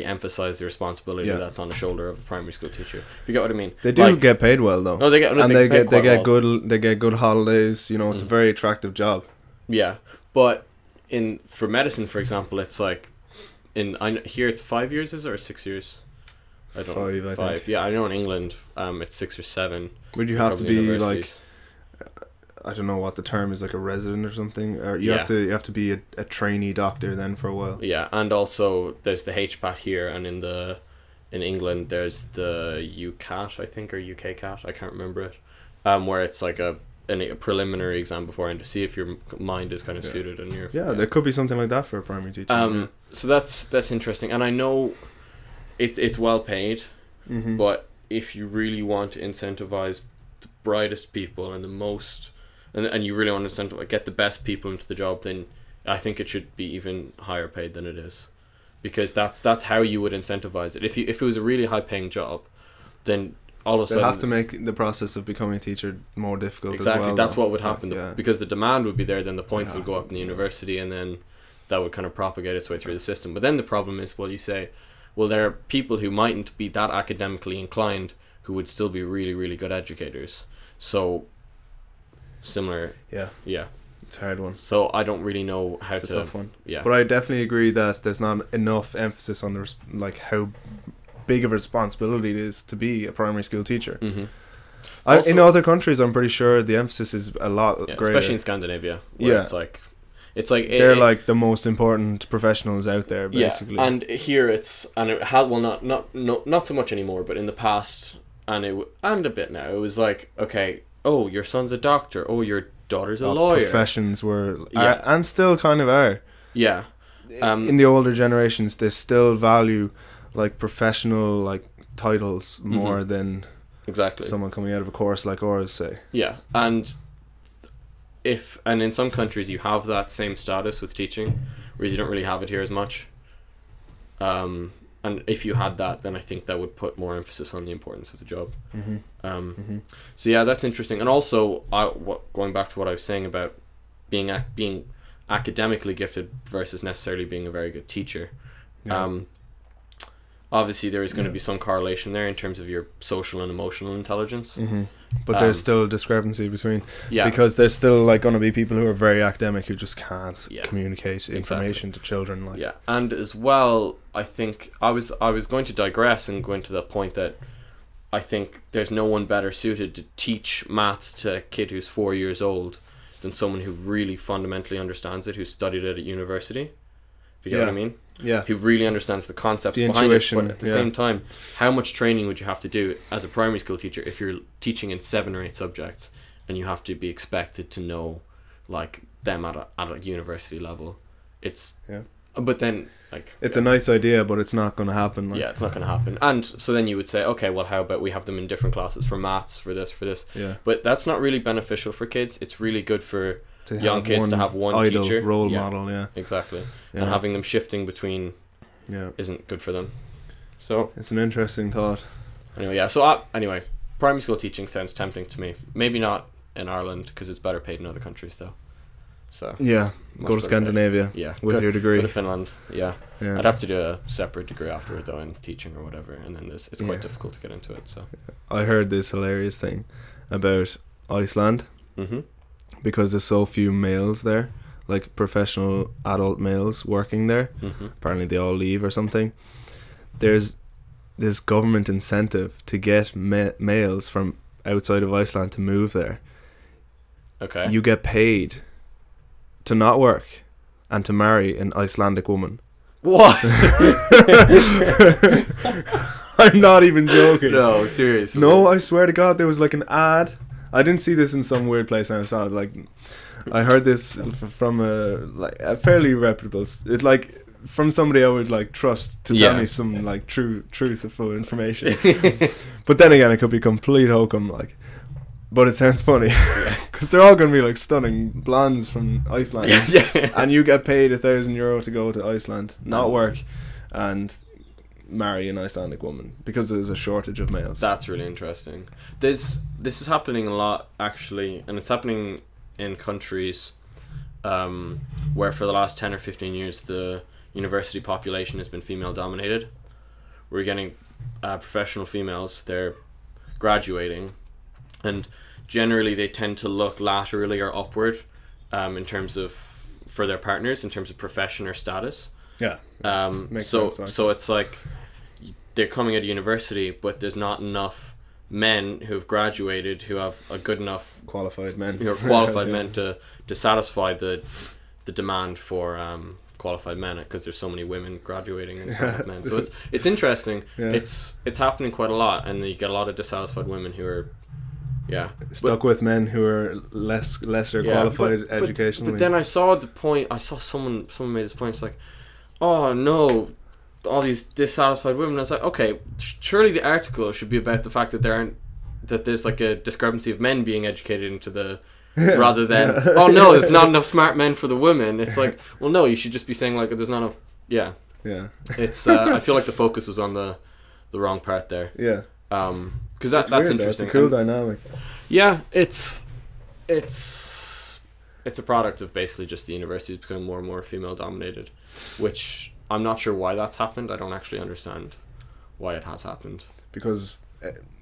emphasized the responsibility that's on the shoulder of a primary school teacher. If you get what I mean. They do get paid well though. No, they get good holidays, you know, it's a very attractive job. Yeah. But for medicine, for example, it's like here it's 5 years, is it, or 6 years? I don't know. 5. I think. Yeah, I know in England it's 6 or 7. Would you have to be like, I don't know what the term is, like a resident or something, or you have to be a trainee doctor then for a while. Yeah, and also there's the HPAT here, and in England there's the UCAT, I think, or UKCAT, I can't remember it, where it's like a preliminary exam beforehand to see if your mind is kind of suited and your there could be something like that for a primary teacher. So that's interesting, and I know it's well paid, but if you really want to incentivize the brightest people and the most and you really want to get the best people into the job, then I think it should be even higher paid than it is, because that's how you would incentivize it. If it was a really high paying job, then all of a sudden they'll have to make the process of becoming a teacher more difficult. Exactly, as well, that's though. what would happen because the demand would be there. Then the points would go up in the university, and then that would kind of propagate its way through the system. But then the problem is, well, you say, well, there are people who mightn't be that academically inclined who would still be really, really good educators. So similar. Yeah. It's a hard one. So I don't really know how It's a tough one. Yeah. But I definitely agree that there's not enough emphasis on the like how big of a responsibility it is to be a primary school teacher. In other countries, I'm pretty sure the emphasis is a lot greater. Especially in Scandinavia, where it's like they're like the most important professionals out there, basically. Yeah, and here it had, well, not so much anymore, but in the past, and a bit now, it was like, okay, oh, your son's a doctor, oh, your daughter's a lawyer. Professions were, and still kind of are. Yeah. In the older generations, they still value like professional like titles more than someone coming out of a course like ours, say. Yeah, and in some countries you have that same status with teaching, whereas you don't really have it here as much. And if you had that, then I think that would put more emphasis on the importance of the job. So yeah, that's interesting. And also, going back to what I was saying about being academically gifted versus necessarily being a very good teacher. Obviously there is going to be some correlation there in terms of your social and emotional intelligence. But there's still a discrepancy between, because there's still like going to be people who are very academic who just can't communicate information to children. Like. Yeah, and as well, I think I was going to digress and go into the point that I think there's no one better suited to teach maths to a kid who's 4 years old than someone who really fundamentally understands it, who studied it at university. If you get what I mean? Yeah. Who really understands the concepts the behind intuition, it. But at the same time, how much training would you have to do as a primary school teacher if you're teaching in 7 or 8 subjects and you have to be expected to know like them at a university level? But then like it's a nice idea, but it's not going to happen. Like. Yeah, it's not going to happen. And so then you would say, okay, well, how about we have them in different classes for maths, for this. Yeah. But that's not really beneficial for kids. It's really good for young kids to have one idol teacher role model. Yeah, exactly. And having them shifting between isn't good for them. So it's an interesting thought. Anyway, so primary school teaching sounds tempting to me. Maybe not in Ireland because it's better paid in other countries though. So go to Scandinavia. With your degree. Go to Finland. Yeah. I'd have to do a separate degree afterward though in teaching or whatever, and then it's quite difficult to get into it. So I heard this hilarious thing about Iceland. Because there's so few males there, like professional adult males working there. Apparently they all leave or something. There's this government incentive to get males from outside of Iceland to move there. Okay. You get paid to not work and to marry an Icelandic woman. What? I'm not even joking. No, seriously. No, I swear to God, there was like an ad. I didn't see this in some weird place. I saw it like, I heard this from a fairly reputable. It's like from somebody I would like trust to tell me some like truthful information. But then again, it could be complete hokum. Like, but it sounds funny because they're all gonna be like stunning blondes from Iceland, and you get paid €1,000 to go to Iceland, not work, and marry an Icelandic woman because there's a shortage of males. That's really interesting. This is happening a lot actually, and it's happening in countries where for the last 10 or 15 years the university population has been female dominated. We're getting professional females, they're graduating, and generally they tend to look laterally or upward in terms of for their partners in terms of profession or status. Makes sense, so it's like they're coming out of university, but there's not enough men who have graduated who have a good enough qualified men men to satisfy the demand for qualified men, because there's so many women graduating and so many men. So it's interesting. It's happening quite a lot, and you get a lot of dissatisfied women who are stuck with men who are lesser qualified educationally. But then I saw someone made this point. It's like, oh no, all these dissatisfied women. I was like, okay, surely the article should be about the fact that there's like a discrepancy of men being educated into the rather than oh no, there's not enough smart men for the women. It's like, well no, you should just be saying like there's not enough. It's I feel like the focus is on the wrong part there. Because that's weird, interesting. It's a cool dynamic. Yeah, it's a product of basically just the universities becoming more and more female dominated, which I'm not sure why that's happened. I don't actually understand why it has happened. Because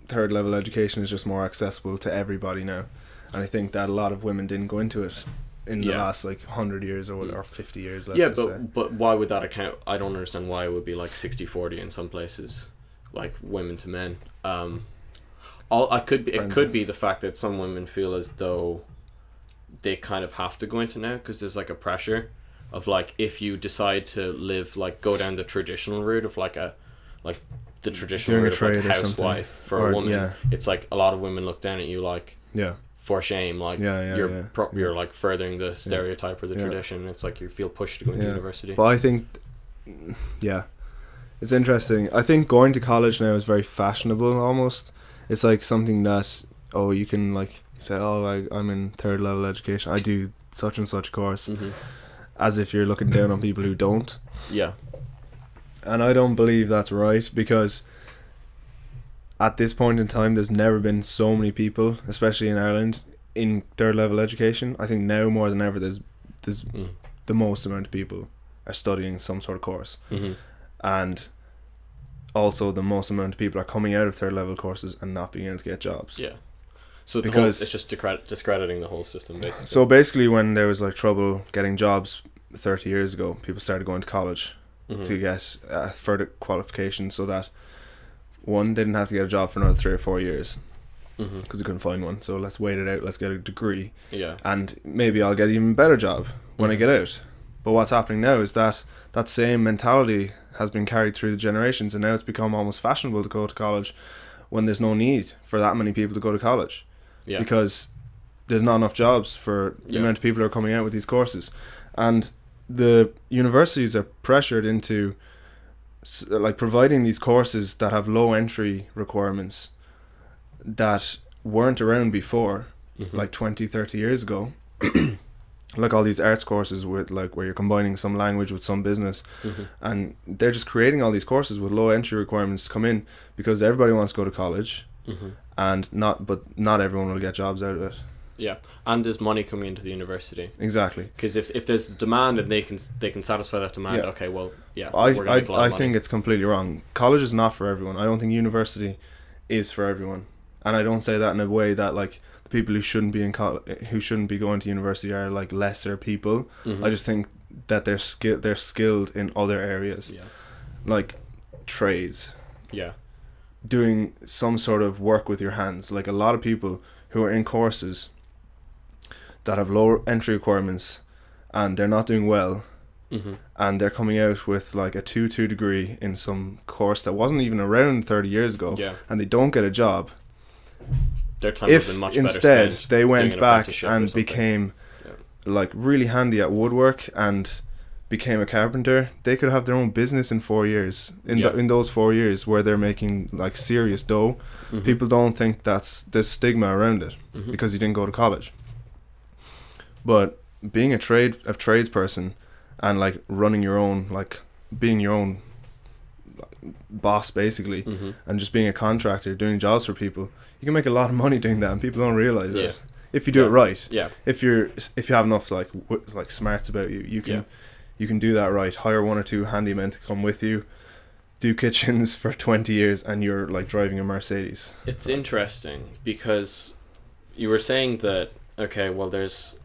third level education is just more accessible to everybody now, and I think that a lot of women didn't go into it in the last like 100 years or 50 years. Let's just say. But why would that account? I don't understand why it would be like 60-40 in some places, like women to men. It could be the fact that some women feel as though they kind of have to go into now because there's like a pressure of like, if you decide to live like go down the traditional route of like the traditional route of like housewife for a woman, it's like a lot of women look down at you like for shame, like you're like furthering the stereotype or the tradition. It's like you feel pushed to go into university. But I think it's interesting. I think going to college now is very fashionable almost. It's like something that you can like say, I'm in third level education, I do such and such course, as if you're looking down on people who don't. And I don't believe that's right, because at this point in time there's never been so many people, especially in Ireland, in third level education. I think now more than ever there's the most amount of people are studying some sort of course, and also the most amount of people are coming out of third level courses and not being able to get jobs. So because it's just discrediting the whole system, basically. So basically, when there was like trouble getting jobs 30 years ago, people started going to college to get further qualification, so that one, they didn't have to get a job for another 3 or 4 years because they couldn't find one. So let's wait it out. Let's get a degree, and maybe I'll get an even better job when I get out. But what's happening now is that same mentality has been carried through the generations, and now it's become almost fashionable to go to college when there's no need for that many people to go to college. Because there's not enough jobs for the amount of people who are coming out with these courses, and the universities are pressured into like providing these courses that have low entry requirements that weren't around before, like 20-30 years ago. Like all these arts courses with like where you're combining some language with some business, and they're just creating all these courses with low entry requirements to come in because everybody wants to go to college, and not everyone will get jobs out of it. And there's money coming into the university. Exactly. Because if there's demand and they can satisfy that demand, okay, well, I think it's completely wrong. College is not for everyone. I don't think university is for everyone, and I don't say that in a way that like the people who shouldn't be who shouldn't be going to university are like lesser people. I just think that they're skilled in other areas, like trades, doing some sort of work with your hands. Like a lot of people who are in courses that have lower entry requirements and they're not doing well, and they're coming out with like a 2-2 degree in some course that wasn't even around 30 years ago, and they don't get a job. Their time would have been much better instead spent they went back and became like really handy at woodwork and became a carpenter, they could have their own business in 4 years. In those 4 years where they're making like serious dough, people don't think there's stigma around it because you didn't go to college. But being a tradesperson and like running your own, like being your own boss basically, and just being a contractor doing jobs for people, you can make a lot of money doing that, and people don't realize it if you do it right. If you have enough like smarts about you, you can do that right. Hire 1 or 2 handymen to come with you, do kitchens for 20 years, and you're like driving a Mercedes. It's interesting because you were saying that, okay, well, there's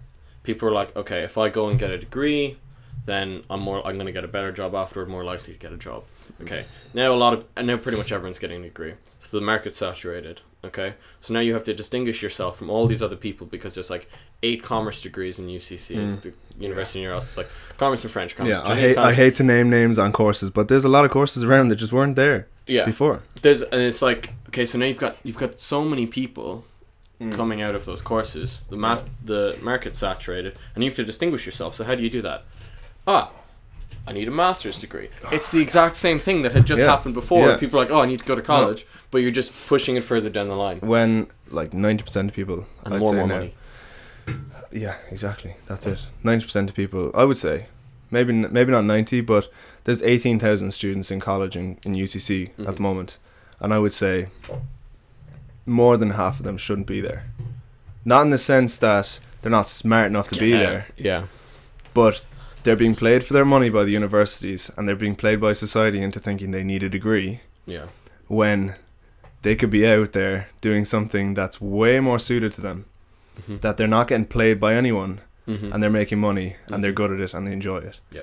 people are like, okay, if I go and get a degree, then I'm going to get a better job afterward, more likely to get a job. Okay, now pretty much everyone's getting a degree, so the market's saturated. Okay, so now you have to distinguish yourself from all these other people because there's like 8 commerce degrees in UCC, the university near us. It's like commerce and French, commerce. I hate to name names on courses, but there's a lot of courses around that just weren't there before. And it's like, okay, so now you've got so many people coming out of those courses. The market's saturated, and you have to distinguish yourself. So how do you do that? I need a master's degree. It's the exact same thing that had just happened before. People are like, I need to go to college, but you're just pushing it further down the line. When like 90% of people, and I'd more money. Yeah, exactly. That's it. 90% of people, I would say, maybe not 90, but there's 18,000 students in college in UCC at the moment, and I would say more than half of them shouldn't be there. Not in the sense that they're not smart enough to be there. But they're being played for their money by the universities, and they're being played by society into thinking they need a degree. When they could be out there doing something that's way more suited to them, that they're not getting played by anyone, and they're making money, and they're good at it, and they enjoy it. Yeah.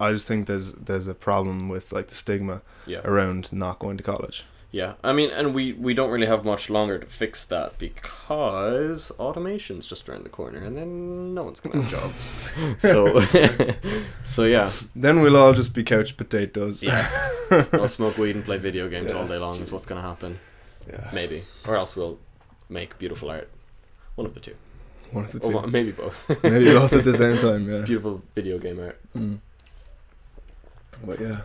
I just think there's a problem with like the stigma around not going to college. Yeah, I mean, and we don't really have much longer to fix that because automation's just around the corner, and then no one's gonna have jobs. So, so yeah. Then we'll all just be couch potatoes. Yes. We'll smoke weed and play video games all day long is what's gonna happen. Yeah. Maybe, or else we'll make beautiful art. One of the two. One of the two. Or maybe both. Maybe both at the same time. Yeah. Beautiful video game art. But yeah,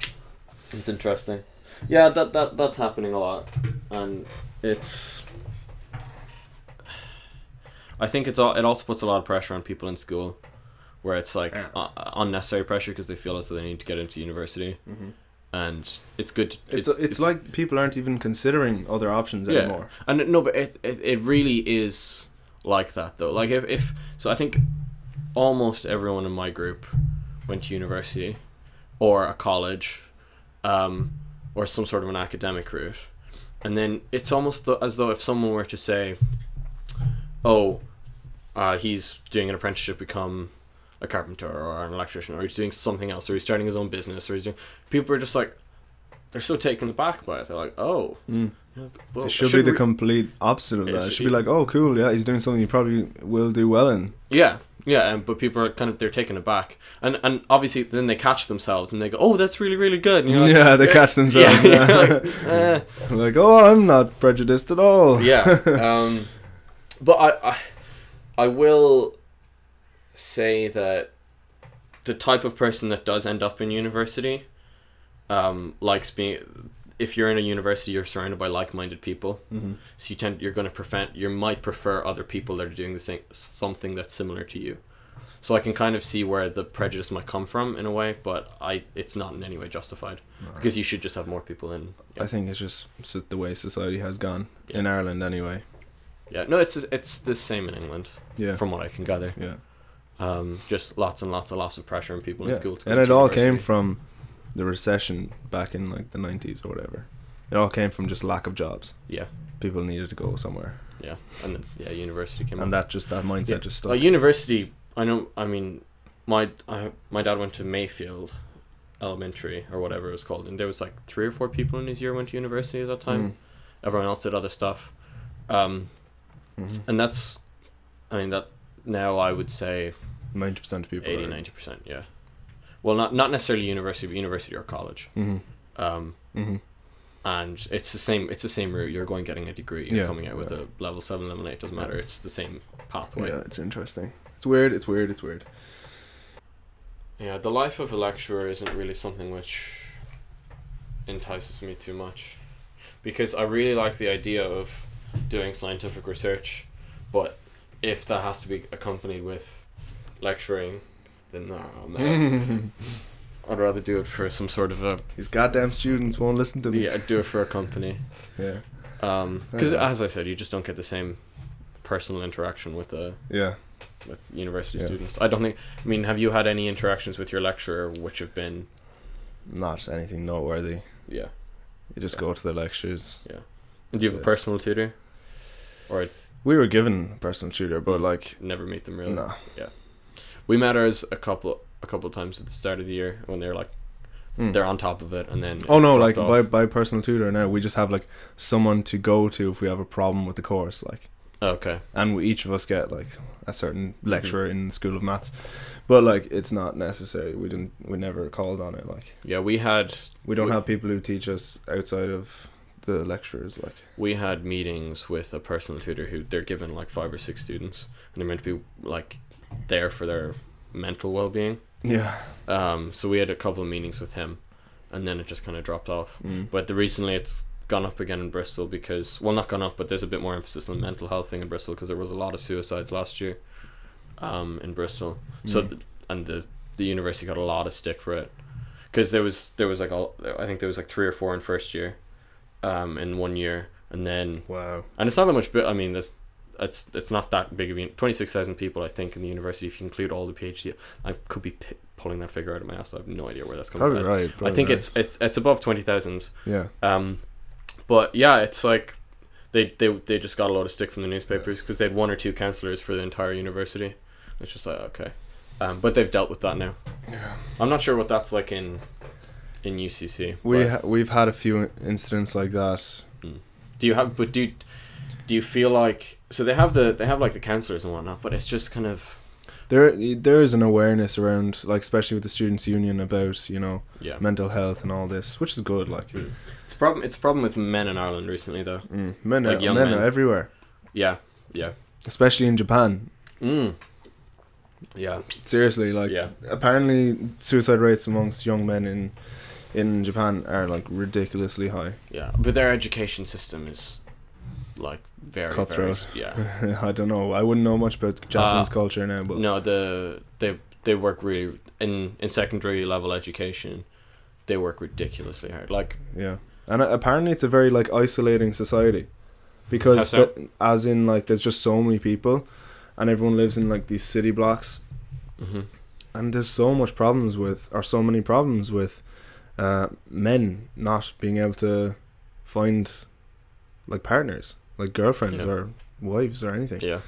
it's interesting. Yeah, that's happening a lot, and it's. I think it also puts a lot of pressure on people in school, where it's like unnecessary pressure because they feel as though they need to get into university, and it's good. It's like people aren't even considering other options anymore. And no, but it really is like that though. Like if so, I think almost everyone in my group went to university, or a college, or some sort of an academic route, and then it's almost as though if someone were to say, oh, he's doing an apprenticeship to become a carpenter or an electrician, or he's doing something else, or he's starting his own business, or he's doing, people are just like, they're so taken aback by it. They're like, oh, like, well, it should be the complete opposite of that. It should be like, oh, cool, yeah, he's doing something he probably will do well in. Yeah, but people are they're taken aback, and obviously then they catch themselves and they go, oh, that's really, really good. And you're like, yeah, they catch themselves. Yeah. Like, oh, I'm not prejudiced at all. Yeah, but I will say that the type of person that does end up in university, likes being. If you're in a university, you're surrounded by like-minded people, so you might prefer other people that are doing the same something that's similar to you. So I can kind of see where the prejudice might come from in a way, but it's not in any way justified, because you should just have more people in. I think it's just the way society has gone in Ireland anyway. Yeah, no, it's the same in England. Yeah, from what I can gather. Yeah, just lots and lots of pressure on people in school. And it all came from the recession back in like the 90s or whatever. It all came from just lack of jobs. Yeah, people needed to go somewhere. Yeah, and then, university came. And that mindset just stuck. University. I know. I mean, my dad went to Mayfield Elementary or whatever it was called, and there was like 3 or 4 people in his year went to university at that time. Everyone else did other stuff, and that's. I mean that now I would say 90% of people. 80-90%. Yeah. Well, not necessarily university, but university or college. And it's the same route. You're getting a degree. You're coming out with a level 7, level 8. Doesn't matter. It's the same pathway. Yeah, it's interesting. It's weird. Yeah, the life of a lecturer isn't really something which entices me too much, because I really like the idea of doing scientific research, but if that has to be accompanied with lecturing, then no, man. I'd rather do it for some sort of a... These goddamn students won't listen to me. Yeah, do it for a company. Yeah. Because as I said, you just don't get the same personal interaction with with university students. I don't think... I mean, have you had any interactions with your lecturer which have been... Not anything noteworthy. Yeah. You just go to the lectures. Yeah. And do you have a personal tutor? Or... We were given a personal tutor, but like... Never meet them really? No. Yeah. We met ours a couple of times at the start of the year when they're like they're on top of it, and then like by personal tutor now we just have like someone to go to if we have a problem with the course, like. Okay. And each of us get like a certain lecturer in the School of Maths, but like it's not necessary. We never called on it, like. Yeah, we don't have people who teach us outside of the lecturers, like. We had meetings with a personal tutor who they're given like 5 or 6 students, and they're meant to be like there for their mental well-being. Yeah. So we had a couple of meetings with him, and then it just kind of dropped off. But recently it's gone up again in Bristol because, well, not gone up, but there's a bit more emphasis on mental health thing in Bristol because there was a lot of suicides last year in Bristol. So the university got a lot of stick for it because there was like I think there was like 3 or 4 in first year in 1 year, and then wow. And it's not that much, I mean it's not that big of 26,000 people I think in the university if you include all the PhD. I could be pulling that figure out of my ass. I have no idea where that's coming from. Right, I think it's above 20,000. Yeah. But But yeah, it's like they just got a lot of stick from the newspapers because they had 1 or 2 councillors for the entire university. It's just like, okay, but they've dealt with that now. Yeah. I'm not sure what that's like in UCC. We've had a few incidents like that. Do you have? But do you feel like, so they have like the councillors and whatnot, but it's just kind of There is an awareness around, like, especially with the students' union, about, you know, yeah, mental health and all this, which is good. Like, it's a problem with men in Ireland recently though. Men, like young men men are everywhere. Yeah, Especially in Japan. Yeah. Seriously, like, apparently suicide rates amongst young men in Japan are, like, ridiculously high. Yeah, but their education system is like very cutthroat. Yeah. I don't know. I wouldn't know much about Japanese culture now, but no, they work really in secondary level education. They work ridiculously hard. Like, yeah, and apparently it's a very, like, isolating society, because as in, like, there's just so many people, and everyone lives in, like, these city blocks, and there's so many problems with men not being able to find, like, partners, like girlfriends or wives or anything. Yeah.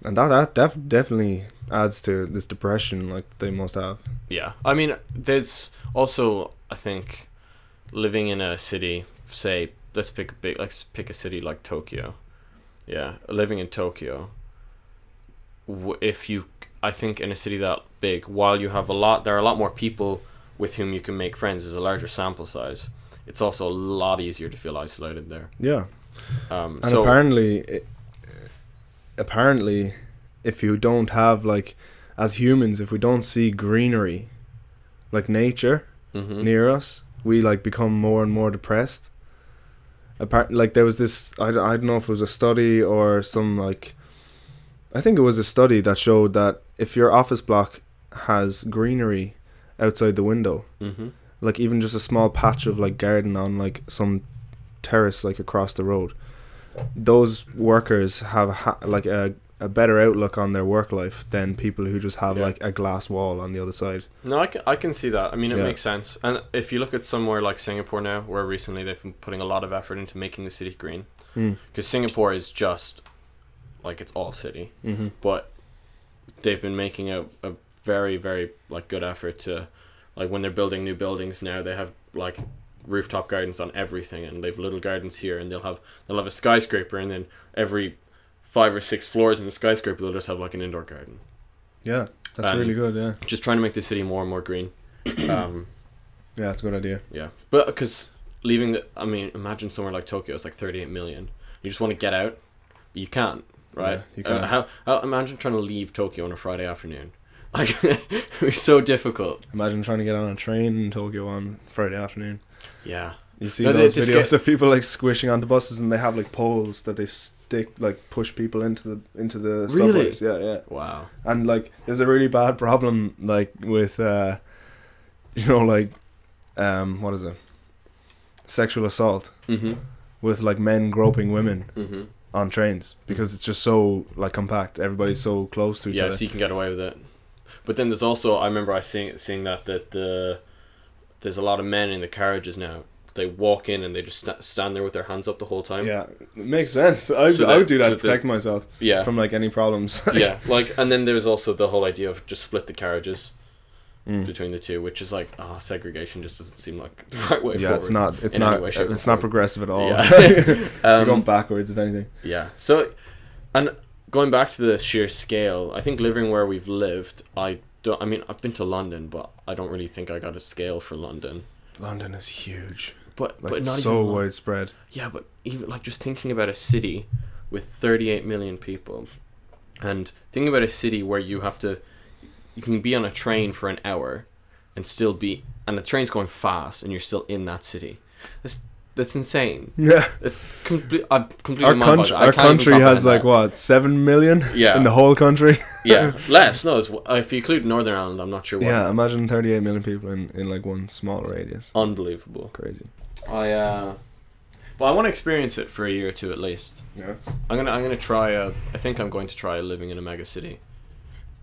And that definitely adds to this depression, like, they must have. Yeah. I mean, there's also, I think, living in a city, say, let's pick a city like Tokyo. Yeah, living in Tokyo. I think in a city that big, while there are a lot more people with whom you can make friends. There's a larger sample size. It's also a lot easier to feel isolated there. Yeah. And so apparently, if you don't have, like, as humans, if we don't see greenery, like nature, near us, we, like, become more and more depressed. Like, there was this, I don't know if it was a study or some, like, I think it was a study that showed that if your office block has greenery outside the window, like, even just a small patch of, like, garden on, like, some terrace, like, across the road, those workers have like a better outlook on their work life than people who just have like a glass wall on the other side. No, I can see that. I mean, it makes sense. And if you look at somewhere like Singapore now, where recently they've been putting a lot of effort into making the city green, because Singapore is just like, it's all city, but they've been making a very, very, like, good effort to, like, when they're building new buildings now, they have, like, rooftop gardens on everything, and they've little gardens here, and they'll have a skyscraper, and then every 5 or 6 floors in the skyscraper they'll just have, like, an indoor garden. Yeah, that's really good. Yeah, just trying to make the city more and more green. Yeah, it's a good idea. Yeah, but because imagine somewhere like Tokyo, it's like 38 million. You just want to get out, but you can't, right? Yeah, you can't. How imagine trying to leave Tokyo on a Friday afternoon. Like, it'd be so difficult. Imagine trying to get on a train in Tokyo on Friday afternoon. Yeah. You see those videos of people, like, squishing onto buses, and they have, like, poles that they stick, like, push people into the subways. Yeah. Wow. And, like, there's a really bad problem, like, with like, what is it? Sexual assault. With, like, men groping women on trains, because it's just so, like, compact. Everybody's so close to each other. Yeah, so you can get away with it. But then there's also, I remember seeing that there's a lot of men in the carriages now. They walk in and they just stand there with their hands up the whole time. Yeah, it makes sense. I would do that to protect myself from, like, any problems. Yeah, like, and then there's also the whole idea of just split the carriages between the two, which is like, segregation just doesn't seem like the right way forward. It's not progressive at all. Yeah. You're going backwards, if anything. Yeah. So, and going back to the sheer scale, I think living where we've lived, I've been to London, but I don't really think I got a scale for London. London is huge. But it's not so even widespread. Yeah, but even, like, just thinking about a city with 38 million people, and thinking about a city where you can be on a train for an hour and the train's going fast and you're still in that city. That's insane. Yeah. It's completely Our country has, like, what, 7 million in the whole country? Yeah, less. No, if you include Northern Ireland, I'm not sure what. Yeah, imagine 38 million people in like, one small radius. Unbelievable. Crazy. Well, I want to experience it for a year or two at least. Yeah. I'm gonna try. I think I'm going to try living in a mega city,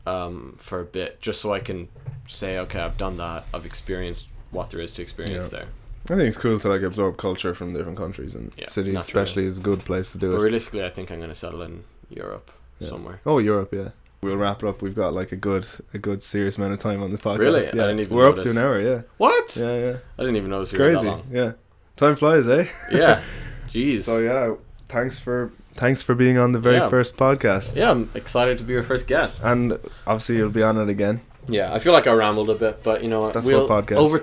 for a bit, just so I can say, okay, I've done that. I've experienced what there is to experience there. I think it's cool to like absorb culture from different countries, and cities especially is a good place to do but it. Realistically, I think I'm going to settle in Europe somewhere. Oh, Europe, yeah. We'll wrap it up. We've got like a good serious amount of time on the podcast. Really? Yeah. I didn't even We're notice. up to an hour, yeah. What? Yeah. I didn't even notice It's we were crazy. that long. Yeah. Time flies, eh? Yeah. Jeez. So yeah, thanks for being on the very first podcast. Yeah, I'm excited to be your first guest. And obviously you'll be on it again. Yeah, I feel like I rambled a bit, but you know what? That's what podcasts over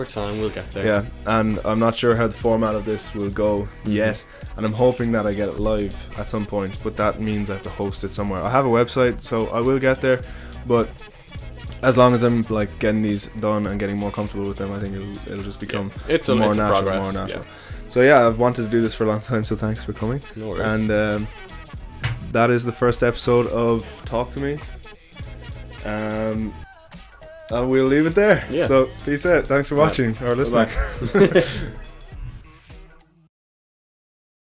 time we'll get there. Yeah, and I'm not sure how the format of this will go yet, and I'm hoping that I get it live at some point, but that means I have to host it somewhere. I have a website, so I will get there, but as long as I'm like getting these done and getting more comfortable with them, I think it'll just become more natural. Yeah. So yeah, I've wanted to do this for a long time, so thanks for coming. No worries. And that is the first episode of Talk to Me. And we'll leave it there. Yeah. So peace out. Thanks for watching or listening.